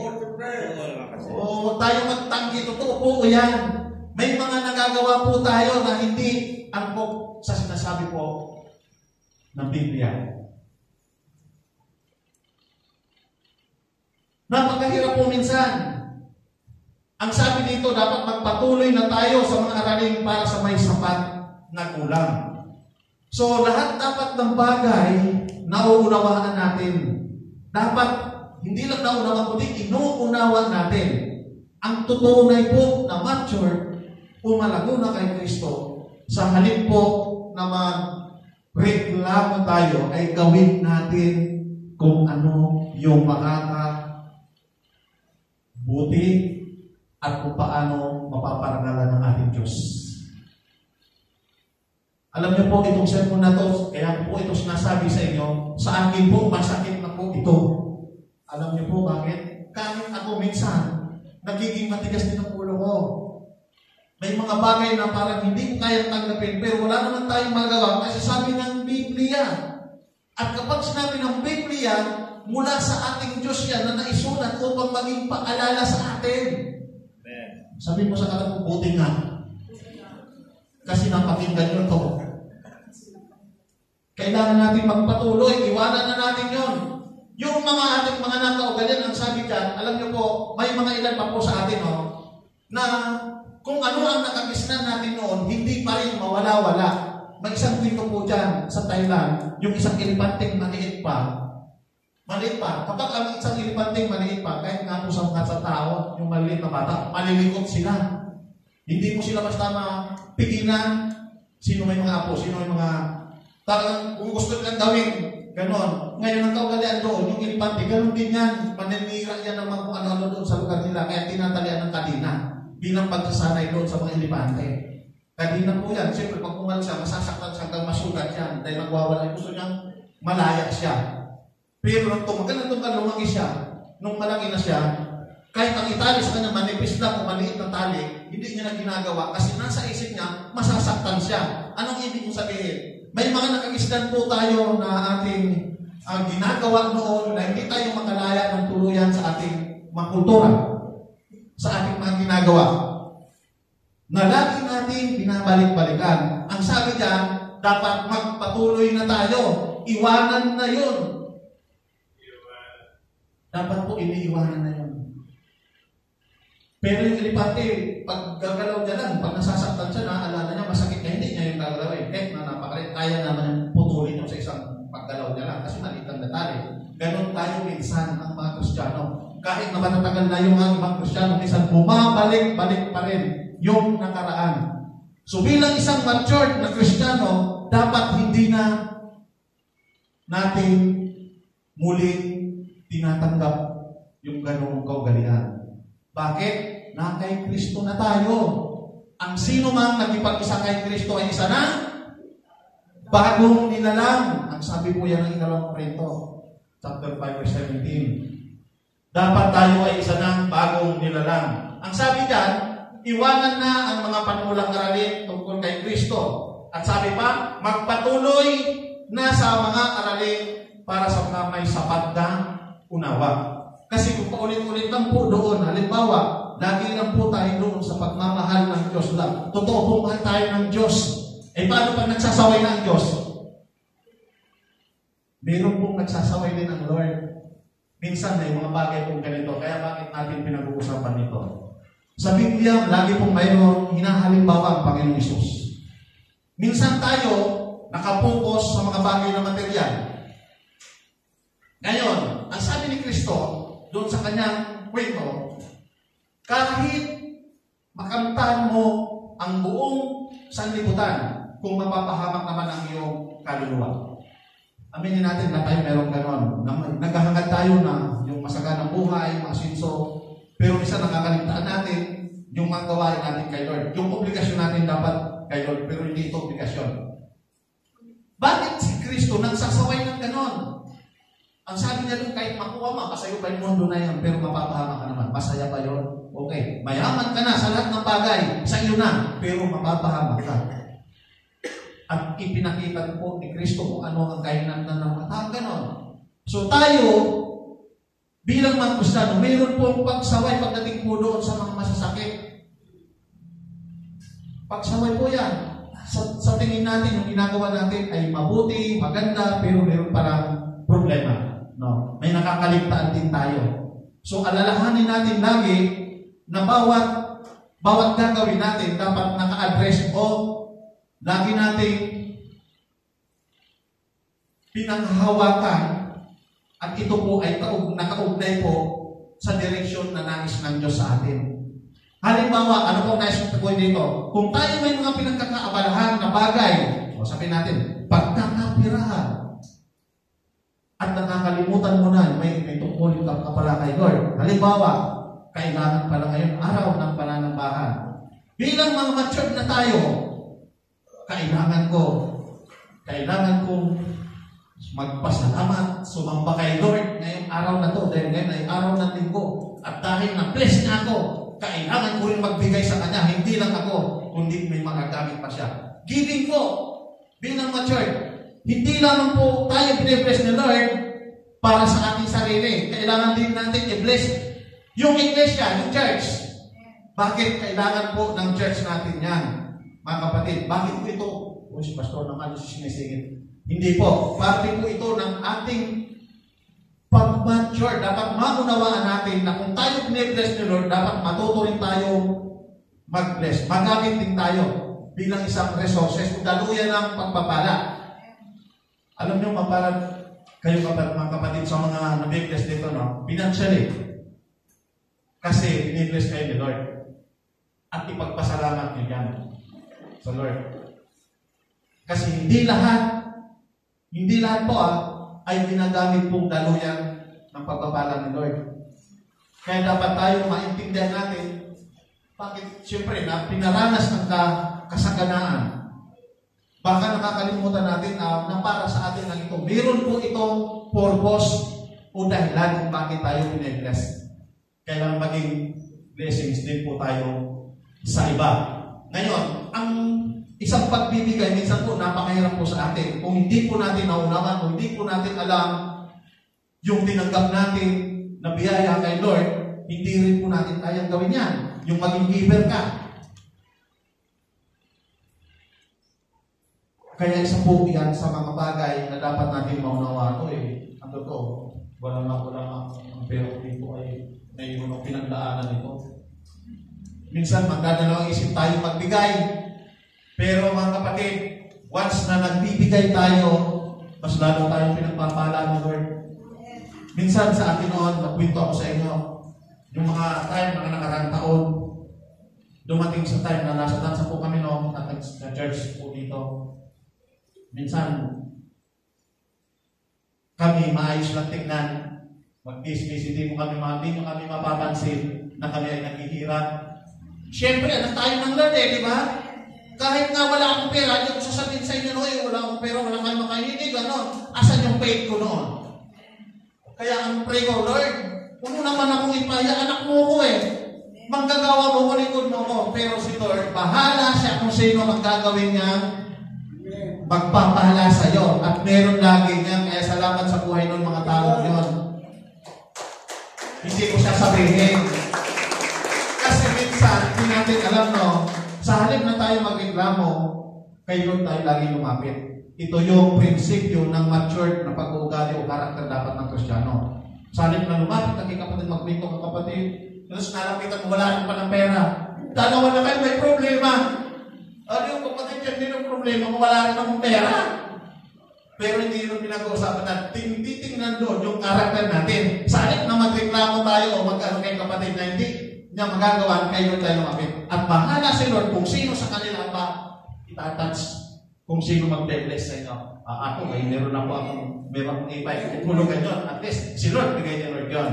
[SPEAKER 1] O tayo magtanggi, totoo po yan. May mga nagagawa po tayo na hindi angkop sa sinasabi po ng Biblia. Napakahirap po minsan. Ang sabi dito, dapat magpatuloy na tayo sa mga aralin para sa may sapat na kulang. So, lahat dapat ng bagay nauunawaan natin. Dapat, hindi lang nauunawaan, kundi inuunawa natin. Ang tutunay po na mature, umalago na kay Kristo, sa halip po na mag-reklamo tayo, ay gawin natin kung ano yung makakabuti at kung paano mapaparangalan ng ating Diyos. Alam niyo po, itong sermon na to, kaya po ito sinasabi sa inyo, sa akin po, masakit na po ito. Alam niyo po bakit? Kahit ako minsan, nagiging matigas din ang ulo ko. May mga bagay na parang hindi ko kaya tanggapin, pero wala naman tayong magagawa kasi sabi ng Biblia. At kapag sinabi ng Biblia, mula sa ating Diyos yan na naisulat upang maging paalala sa atin. Sabi mo sa katabi, buti nga. Kasi napakinggan nyo to. Kailangan natin magpatuloy, iwanan na natin yon. Yung mga ating mga nakaugalan, ang sabi dyan, alam nyo po, may mga ilan pa po sa atin, na kung ano ang nakagisnan natin noon, hindi pa rin mawala-wala. May isang kwento po dyan sa Thailand, yung isang elefanteng maliit pa, Maliit pa. Kapag ang isang elepante maliit pa, kahit nga po sa tao, yung maliit na bata, malilikot sila. Hindi mo sila basta mapigilan. Sino may mga apo, sino may mga talagang kung gusto nilang gawin, ganon. Ngayon ang kaugalian doon, yung elepante, ganon din yan. Maninira yan ng mga kung ano-ano doon sa lugar nila, kaya tinatalian ng kadina bilang pagsasanay doon sa mga elepante. Kadina po yan. Siyempre, pag umalis siya, masasaktan siya hanggang masugat yan dahil nagwawala. Gusto niyang malaya siya. Pero nung tumagal lumaki siya, nung malaki na siya, kahit ang itali sa kanya manipis lang o maliit na tali, hindi niya na ginagawa kasi nasa isip niya, masasaktan siya. Anong ibig mo sabihin? May mga nakagisdan po tayo na ating ginagawa noon na hindi tayo makalaya ng tuluyan sa ating mga kultura, sa ating mga ginagawa. Na lagi natin binabalik-balikan. Ang sabi niya, dapat magpatuloy na tayo. Iwanan na yun. Dapat po iniiwanan na yun. Pero yung elepante, pag gagalaw niya lang, pag nasasaktan siya, naaalala niya, masakit na hindi niya yung gagawin. Napakalit, kaya naman putulin yung sa isang paggalaw niya lang kasi maliit ang detalye. Ganon tayo minsan ang mga Kristiyano. Kahit na matatagal na yung mga ibang Kristiyano, minsan bumabalik-balik pa rin yung nakaraan. So bilang isang matured na Kristiyano, dapat hindi na natin muling tinatanggap yung ganong kaugalian. Bakit? Na kay Kristo na tayo. Ang sino mang nagipag-isa kay Kristo ay isa na bagong nilalang. Ang sabi po yan ng Ikalawang Korinto, chapter 5, verse 17. Dapat tayo ay isa ng bagong nilalang. Ang sabi diyan, iwanan na ang mga panulang aralin tungkol kay Kristo. At sabi pa, magpatuloy na sa mga aralin para sa mga may sapat na unawa. Kasi kung paulit-ulit lang po doon, halimbawa, lagi lang po tayo doon sa pagmamahal ng Diyos lang. Totoo po mahal tayo ng Diyos. Eh paano pag nagsasaway na ang Diyos? Meron pong nagsasaway din ang Lord. Minsan may mga bagay pong ganito. Kaya bakit natin pinag-uusapan ito? Sa Biblia, lagi pong mayroon hinahalimbawa ang Panginoong Isus. Minsan tayo nakapokus sa mga bagay na material. Ngayon, ang sabi ni Kristo, doon sa kanyang kwento, kahit makamtan mo ang buong sanlibutan kung mapapahamak naman ang iyong kaluluwa. Aminin natin na tayo meron ganon. Naghahangad tayo na yung masaganang buhay, masinso, pero isa nakakaligtaan natin yung mga gawain natin kay Lord. Yung obligasyon natin dapat kay Lord, pero hindi ito obligasyon. Bakit si Kristo nagsasaway ng ganon? Ang sabi niya doon, kahit makuha mo, kasayo pa yung mundo na yan, pero mapapahama ka naman. Masaya pa yun? Okay. Mayaman ka na sa lahat ng bagay, sa iyo na, pero mapapahama ka. At ipinakita po ni Kristo kung ano ang kainan na ng matang ganon. So tayo, bilang mga Kristiyano, mayroon pong pagsaway pagdating po doon sa mga masasakit. Pagsaway po yan. Sa tingin natin, yung ginagawa natin ay mabuti, maganda, pero mayroon parang problema. No, may nakakaligtaan din tayo. So alalahanin natin lagi na bawat gagawin natin dapat naka-address o lagi natin pinanghahawakan at ito po ay nakaugnay po sa direksyon na nais ng Diyos sa atin. Halimbawa, ano po nais kong gawin dito? Kung tayo may mga pinagkakaabalahan na bagay, o sabihin natin, pagkakapirahan, at nakakalimutan mo na, may tungkulin ka pala kay Lord. Halimbawa, kailangan pala ngayon araw ng pananambahan. Bilang mga matured na tayo, kailangan kong magpasalamat, sumamba kay Lord ngayong araw na to, dahil ngayon ay araw ng linggo. At dahil na-bless niya ako, kailangan ko rin magbigay sa Kanya, hindi lang ako, kundi may magagamit pa siya. Giving po, bilang matured, hindi lamang po tayo bine-bless ni Lord para sa ating sarili. Kailangan din natin i-bless yung iglesia, yung church. Bakit kailangan po ng church natin yan? Mga kapatid, bakit po ito? Si pastor naman yung sinisingit. Hindi po. Parte po ito ng ating pag-mature. Dapat maunawaan natin na kung tayo bine-bless ni Lord, dapat matuto rin tayo mag-bless. Magamit din tayo bilang isang resources. Kung daluyan ng pagpapala. Alam niyo, kayo mga kapatid sa mga nabibless dito, no? Financially. Kasi binibless kayo ni Lord. At ipagpasalamat niyo yan sa Lord. Kasi hindi lahat po ay ginagamit pong daluyan ng pagpapala ni Lord. Kaya dapat tayo maintindihan natin bakit, siyempre, na pinaranas ng kasaganaan. Baka nakakalimutan natin na para sa atin lang ito. Meron po itong purpose o dahilan kung bakit tayo pinibless. Kailangan maging blessings din po tayo sa iba. Ngayon, ang isang pagbibigay, minsan po napakahirap po sa atin. Kung hindi po natin naunawan, kung hindi po natin alam yung tinanggap natin na biyaya kay Lord, hindi rin po natin kayang gawin yan. Yung maging giver ka. Kaya isa po yan sa mga bagay na dapat natin maunawa ko Ang totoo, wala ang pero dito ay may unang pinagdaanan nito. Minsan magdadalawang isip tayo magbigay. Pero mga kapatid, once na nagbibigay tayo, mas lalo tayong pinagpapala ng Lord. Minsan sa atin noon, magkwento ako sa inyo, yung mga time, mga nakarang taon, dumating sa time na nasa dansa po kami noon, at church po dito. Minsan, kami maayos lang tingnan, mag-dismiss, hindi mo kami mapapansin na kami ay naghihirap. Siyempre, anak tayo ng Lord di ba? Kahit nga wala akong pera, hindi ko sasabihin sa inyo noon, wala akong pera, wala kayo makahinig, gano'n. Asan yung faith ko noon? Kaya ang pray ko, Lord, kung naman akong ipaya, anak mo ko Manggagawa mo ko, likod mo ko. Pero si Lord, bahala siya kung sino magagawin niya, magpapahala sa iyo. At meron lagi niya, kaya salamat sa buhay ng mga tao yun. Hindi ko siya sabihin. Kasi minsan, hindi natin alam, no, sa halip na tayo magreklamo, kay Lord tayo lagi lumapit. Ito yung prinsipyo ng matured na pag-uugali o karakter dapat ng Kristiyano. Sa halip na lumapit, kay kapatid, magkwento ka kapatid, tapos nalapitan mo, wala rin pa ng pera. Dalawa na kayo, may problema. Ano yung kapatid yan, hindi yung problema, wala rin akong pera. Pero hindi yun pinag-uusapan natin. Titingnan doon yung karakter natin. Sa halip na magreklamo tayo o mag-ano kay kapatid na hindi niya magagawa, kayo tayo lumapit. At bahala si Lord kung sino sa kanila pa itatouch, kung sino mag-bless sa inyo. Ako, meron akong ipay. Pulugan yun. At least, si Lord, bigay ni Lord yun.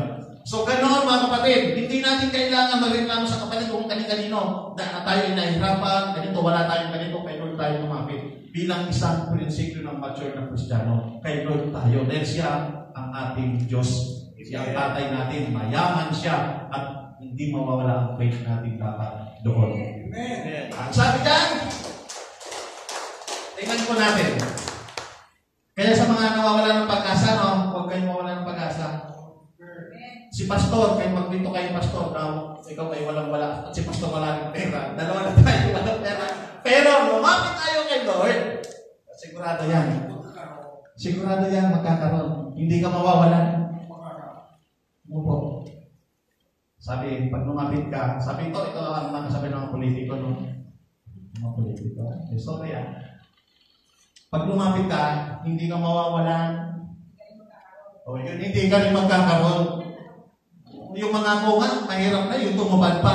[SPEAKER 1] So, ganoon mga kapatid, hindi natin kailangan magreklamo sa kapatid kung kanino na tayo ay nahihirapan, ganito, wala tayong ganito, kay Lord tayo lumapit. Bilang isang prinsipyo ng mature na Kristiyano, kay Lord tayo. Dahil siya ang ating Diyos. Siya ang tatay natin, mayaman siya, at hindi mawawala ang faith natin dapat doon. Amen. Ang sabi dyan, tingnan po natin. Kaya sa mga nawawala ng pag-asa, no? Huwag kayong mawala ng pag-asa. Si pastor, kayo magpinto kayo pastor, na ikaw ay walang-wala, at si pastor wala ng pera. Dalawa na tayo, walang pera. Pero lumapit tayo kay Lord, sigurado yan. Sigurado yan, magkakaroon. Hindi ka mawawalan. Opo. Sabi, pag lumapit ka, sabi ito ang sabi ng mga politiko, no? Mga politiko. Sorry Pag lumapit ka, hindi ka mawawalan. O yun, hindi ka rin magkakaroon. Yung mga bunga, mahirap na yung tumubad pa.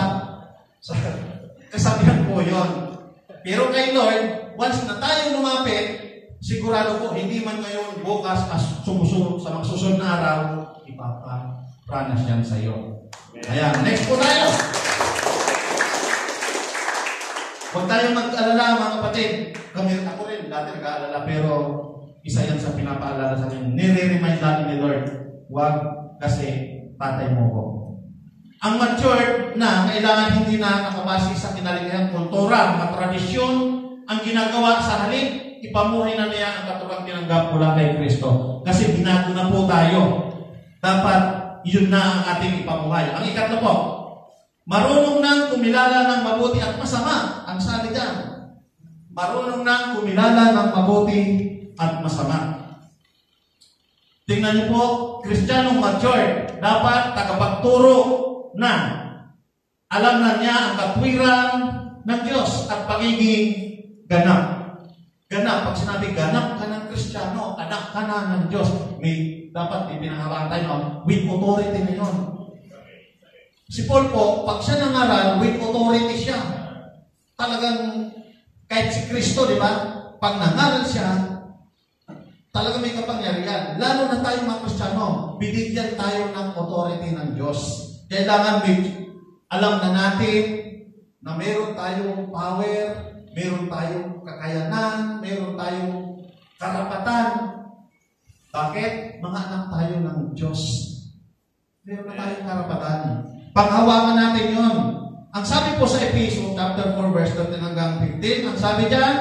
[SPEAKER 1] Kasabihan po yun. Pero kay Lord, once na tayo lumapit, sigurado po, hindi man ngayon bukas sumusunod sa mga susunod na araw, ipapapranas yan sa iyo. Ayan, next po tayo. Huwag tayong mag-alala mga kapatid. Ako rin, dati nag-aalala, pero isa yan sa pinapaalala sa akin. Nire-remind natin ni Lord, huwag kasi tatay mo ko. Ang mature na, kailangan hindi na nakabase sa kinaligayang kultura, mga tradisyon, ang ginagawa sa halip, ipamuhay na niya ang katulang tinanggap mula kay Kristo. Kasi binago na po tayo. Dapat, yun na ang ating ipamuhay. Ang ikatlo po, marunong nang kumilala ng mabuti at masama. Ang sabi dyan, marunong nang kumilala ng mabuti at masama. Tingnan niyo po, Kristiyanong mature, dapat tagapagturo na alam na niya ang katwiran ng Diyos at pagiging ganap. Ganap, pag sinabi ganap ka ng Kristiyano, anak ka na ng Diyos, may dapat ipinangaral tayo, with authority na yun. Si Paul po, pag siya nangaral, with authority siya. Talagang, kahit si Kristo, di ba? Pag nangaral siya, talagang may kapangyarihan. Lalo na tayo mga Kristiyano, binigyan tayo ng authority ng Diyos. Kailangan alam na natin na meron tayong power, meron tayong kakayanan, meron tayong karapatan. Bakit? Mga anak tayo ng Diyos. Meron na tayong karapatan. Panghawakan natin yon. Ang sabi po sa Ephesians chapter 4 verse 13 hanggang 15, ang sabi diyan,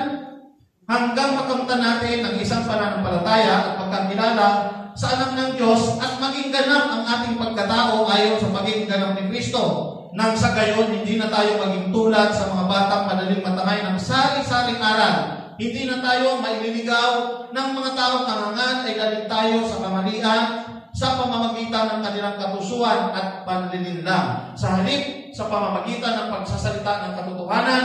[SPEAKER 1] hanggang makamtan natin ang isang pananampalataya at pagkakilala sa anak ng Diyos at maging ganap ang ating pagkatao ayon sa pagiging ganap ni Kristo. Nang sa gayon, hindi na tayo maging tulad sa mga batang madaling matangay ng sari-saring aral. Hindi na tayo maililigaw ng mga taong kahangan ay galing tayo sa kamalian sa pamamagitan ng kanilang katusuan at panlilinlang. Sa halip, sa pamamagitan ng pagsasalita ng katotohanan,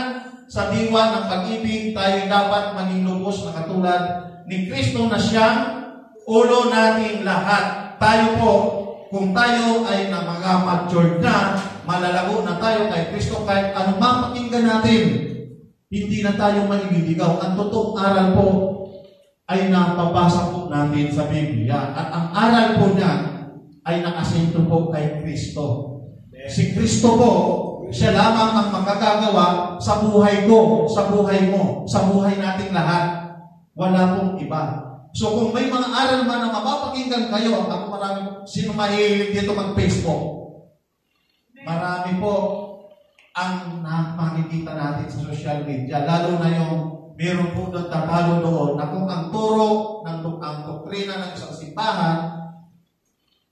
[SPEAKER 1] sa diwa ng pag-ibig, tayo dapat maging lubos na katulad ni Kristo na siyang ulo nating lahat. Tayo po, kung tayo ay na mga matured na, malalago na tayo kay Kristo kahit anumang pakinggan natin, hindi na tayo manililigaw. Ang totoong aral po ay napabasa po natin sa Biblia. At ang aral po niya ay nakasinto po kay Kristo. Si Kristo po, siya lamang ang makagagawa sa buhay ko, sa buhay mo, sa buhay nating lahat. Wala pong iba. So kung may mga aral man na mapapakinggan kayo, ako marami, sino mahilig dito mag-Facebook? Marami po ang makikita natin sa social media, lalo na yung meron po nagtatalo doon na kung ang turo ng ang doktrina ng isang simbahan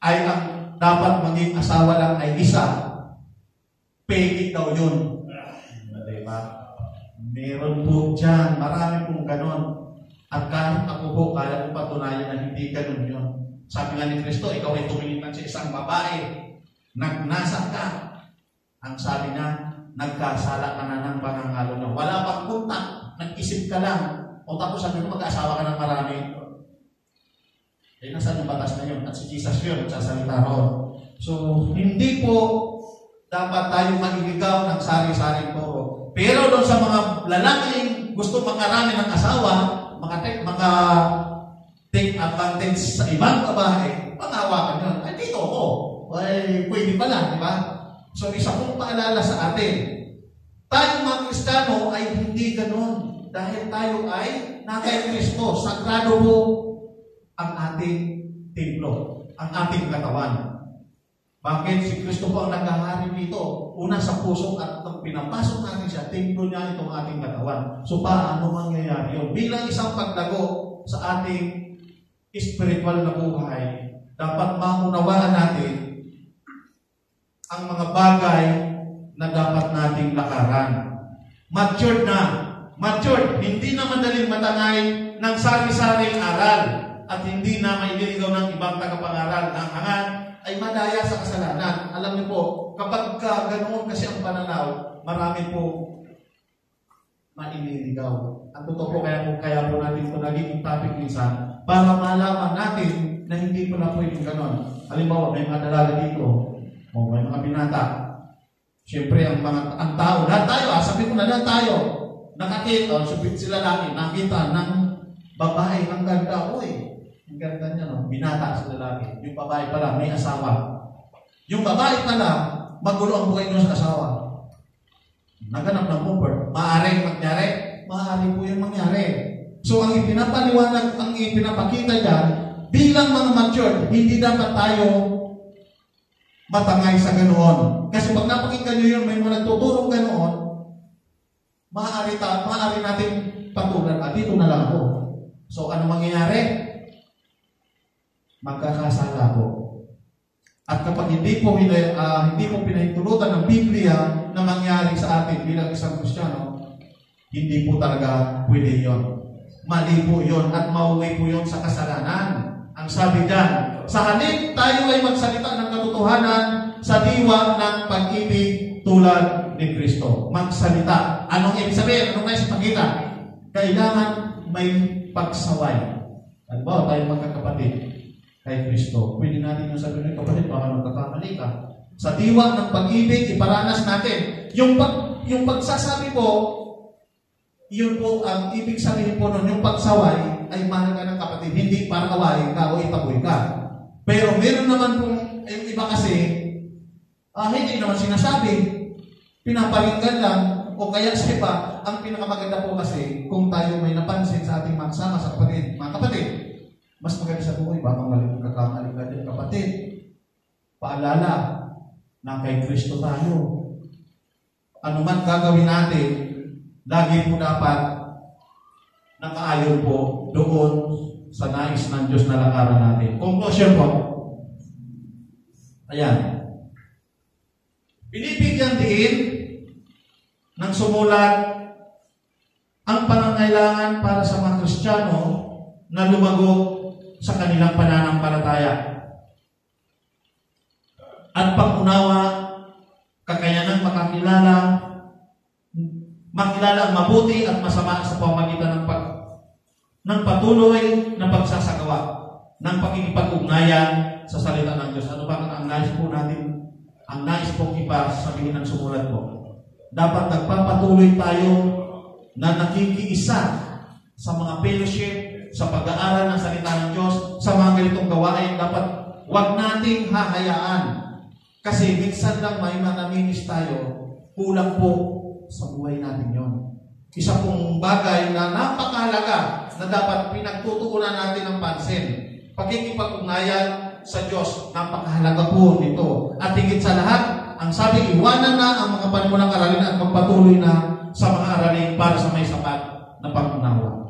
[SPEAKER 1] ay ang dapat maging asawa lang ay isa, pegit daw yun. Diba? Meron po dyan, marami pong ganon. At kahit ako po, kaya ko patunayan na hindi ganon yun. Sabi nga ni Kristo, ikaw ay tumilitan sa isang babae, nagnasa ka. Ang sabi niya, nagkasala ka na ng pangangalo na. Wala pang punta, nag-isip ka lang. O tapos sabi mo, mag-asawa ka ng marami. Eh, nasaan yung batas na yun? At si Jesus yun, nagsasalita roon. So, hindi po dapat tayo magiligaw ng sari-saring turo. Pero doon sa mga lalaking gusto makarami ng asawa, take advantage sa ibang babae, panghawakan yun. Ay, dito ako. Ay, pwede pala, di ba? So, isa pong paalala sa atin. Tayo mga Kristiyano ay hindi ganun. Dahil tayo ay nakay Kristo. Sagrado po ang ating templo, ang ating katawan. Bakit? Si Kristo po ang naghahari dito. Una sa puso at pinapasok natin siya, templo niya itong ating katawan. So, paano mangyayari yun? Bilang isang paglago sa ating spiritual na buhay, dapat maunawaan natin ang mga bagay na dapat nating lakaran. Matured na. Matured. Hindi na madaling matangay ng sari-saring aral at hindi na maililigaw ng ibang tagapangaral. Ang hangan ay madaya sa kasalanan. Alam niyo po, kapag ganoon kasi ang pananaw, marami po maililigaw. Ang totoo po, kaya po natin ito naging topic minsan para malaman natin na hindi po na pwedeng ganon. Halimbawa, may mga dalaga dito, o may mga binata. Siyempre, ang tao, lahat tayo, sabi ko na lahat tayo, nakakita, sila laki, nakita ng babae, ang ganda, ang ganda niya, no? Binata sa lalaki. Yung babae pala, may asawa. Yung babae pala, magulo ang buhay niyo sa asawa. Naganap ng comfort. Maaaring mangyari? Maaari po yung mangyari. So, ang ipinapaliwanag, ang ipinapakita dyan, bilang mga matured, hindi dapat tayo matangay sa ganoon. Kasi pag napakinggan nyo yun, may mga nagtuturong ganoon, maaari natin patulan. Dito na lang ako. So, ano mangyayari? Magkakasala po. At kapag hindi po pinahintulutan ng Biblia na mangyari sa atin bilang isang Kristiyano, hindi po talaga pwede yun. Mali po yun at mauwi po yun sa kasalanan. Ang sabi dyan, sa halip tayo ay magsalita ng katotohanan sa diwa ng pag-ibig tulad ni Kristo. Magsalita. Anong ibig sabihin? Anong nais ipakita? Kailangan may pagsaway. Halimbawa, tayo magkakapatid kay Kristo. Pwede natin yung sabihin, kapatid, baka nagkakamali ka. Sa diwa ng pag-ibig, iparanas natin. Yung pagsasabi po, yun po ang ibig sabihin po nun, yung pagsaway ay mahal ka ng kapatid, hindi para kawain ka o itaboy ka. Pero meron naman pong yung iba kasi, hindi naman sinasabi, pinaparinggan lang, o kaya sa iba, ang pinakamaganda po kasi, kung tayo may napansin sa ating magsama sa kapatid, mga kapatid, mas maganda sa buhay, baka maling kakamali ka din, kapatid. Paalala na kay Kristo tayo. Ano man gagawin natin, lagi po dapat nakaayon po doon sa nais ng Diyos na lakaran natin. Conclusion po. Ayan. Binibigyan din ng sumulat ang pangangailangan para sa mga Kristiyano na lumago sa kanilang pananampalataya at pag-unawa, kakayanang makilala ang mabuti at masama sa pamamagitan ng patuloy na pagsasagawa ng pakikipag-ugnayan sa salita ng Diyos. Ano ba ang nais po natin? Ang nais pong ipasabihin ng sumulat po. Dapat nagpapatuloy tayo na nakikiisa sa mga fellowship, sa pag-aaral ng salita ng Diyos, sa mga ganitong gawain. Dapat wag nating hahayaan. Kasi minsan lang may manaminis tayo, kulang po sa buhay natin yon. Isa pong bagay na napakahalaga na dapat pinagtutuunan natin ng pansin. Pakikipag-ugnayan sa Diyos, napakahalaga po nito. At higit sa lahat, ang sabi, iwanan na ang mga panimulang aralin at magpatuloy na sa mga aralin para sa may sapat na pag-unawa.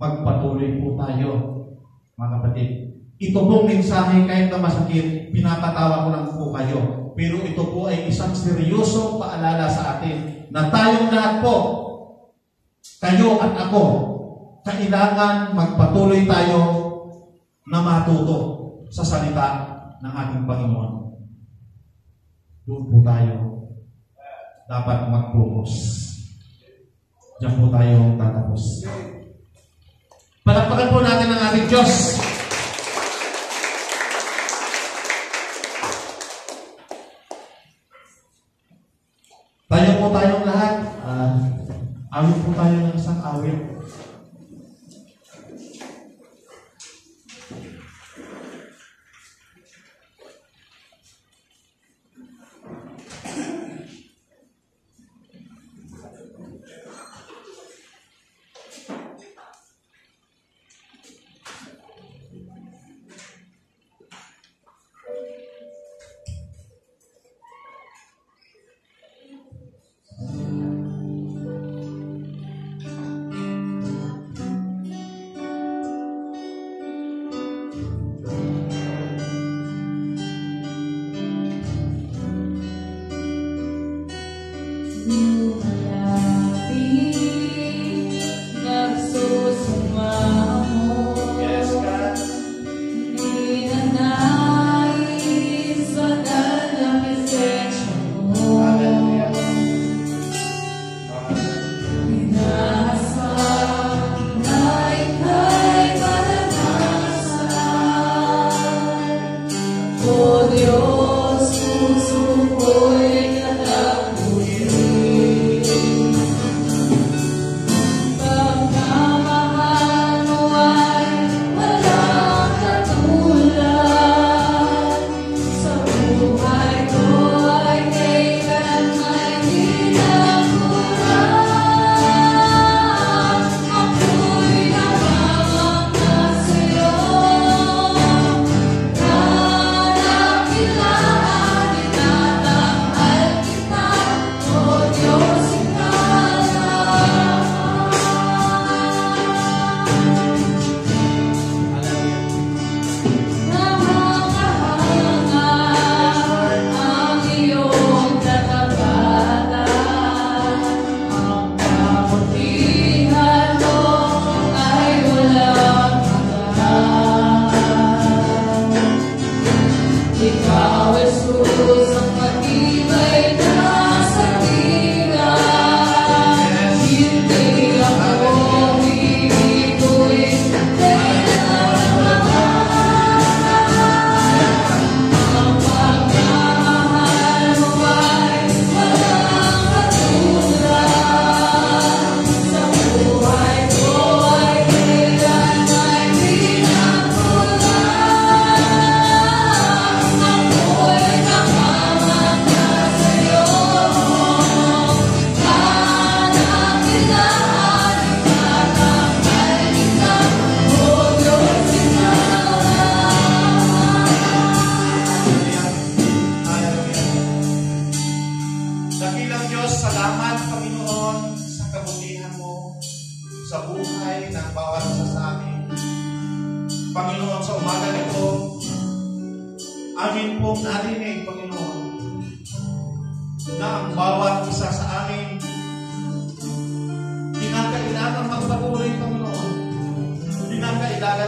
[SPEAKER 1] Magpatuloy po tayo, mga kapatid. Ito pong mensahe, kahit na masakit, pinapatawa ko lang po kayo. Pero ito po ay isang seryosong paalala sa atin na tayong lahat po, kayo at ako, kailangan magpatuloy tayo na matuto sa salita ng ating Panginoon. Doon po tayo dapat mag-focus. Diyan po tayo tatapos. Palakpakan po natin ang ating Diyos. Tayo po tayong lahat. Awit po tayo ng isang awit.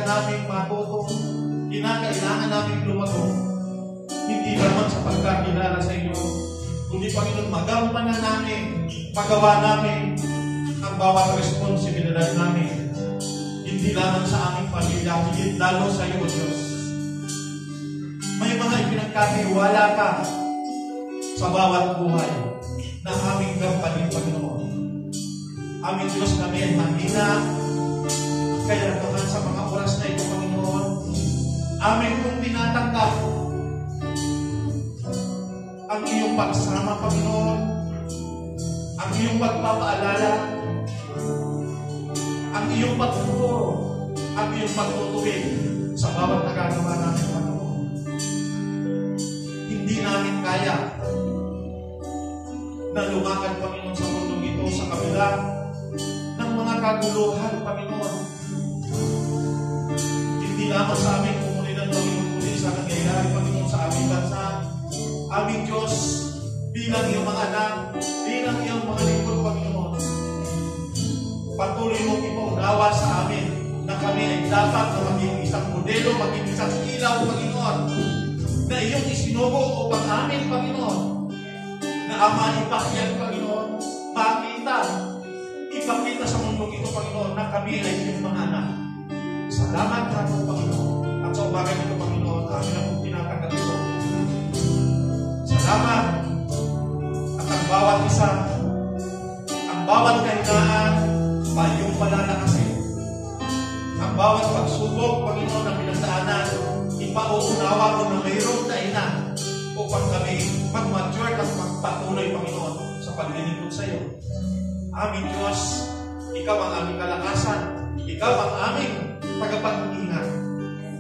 [SPEAKER 1] namin matuto, kinakailangan namin lumago, hindi naman sa pagkakilala sa iyo, kundi Panginoon, magampanan namin, magawa namin ang bawat responsibilidad namin, hindi lamang sa aming pamilya, higit lalo sa iyo, Diyos. May mga ipinagkatiwala ka sa bawat buhay na aming gampanin, Panginoon. Aming Diyos, kami ay mahina, kaya naman sa mga oras na ito, Panginoon, amin kong tinatanggap ang iyong pagsama, Panginoon, ang iyong pagpapaalala, ang iyong pagtuturo, ang iyong pagtutuwid sa bawat nagagawa namin, Panginoon. Hindi namin kaya na lumakad, Panginoon, sa mundong ito sa kabila ng mga kaguluhan, Panginoon. Hindi lamang sa aming komunidad, Panginoon, sa nangyayari, Panginoon, sa aming bansa. Aming Diyos, bilang iyong mga anak, bilang iyong mga lingkod, Panginoon, patuloy mong ipaunawa sa amin na kami ay dapat na maging isang modelo, maging isang ilaw, Panginoon, na iyong isinugo upang amin, Panginoon, na ama ipakyan, Panginoon, ipakita sa mundong ito, Panginoon, na kami ay iyong mga anak. Salamat na po, Panginoon. At sa umaga nito, Panginoon, amin na pong tinatanggap ito. Salamat. At ang bawat isa, ang bawat kahinaan, iyong palalakasin. Ang bawat pagsubok, Panginoon, na pinagdaanan, ipauunawa ko na mayroong dahilan upang kami mag-mature at magpatuloy, Panginoon, sa paglilingkod sa iyo. Aming Diyos, ikaw ang aming kalakasan, ikaw ang aming tagapag-ingat.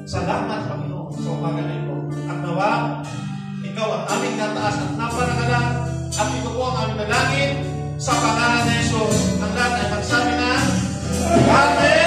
[SPEAKER 1] Salamat, Panginoon, sa umaga na ito. At nawa, ikaw ang aming nataas at naparangalan, at ito po ang aming nalangin sa pangalan ni Jesus. Ang lahat ay magsabi na, Amen!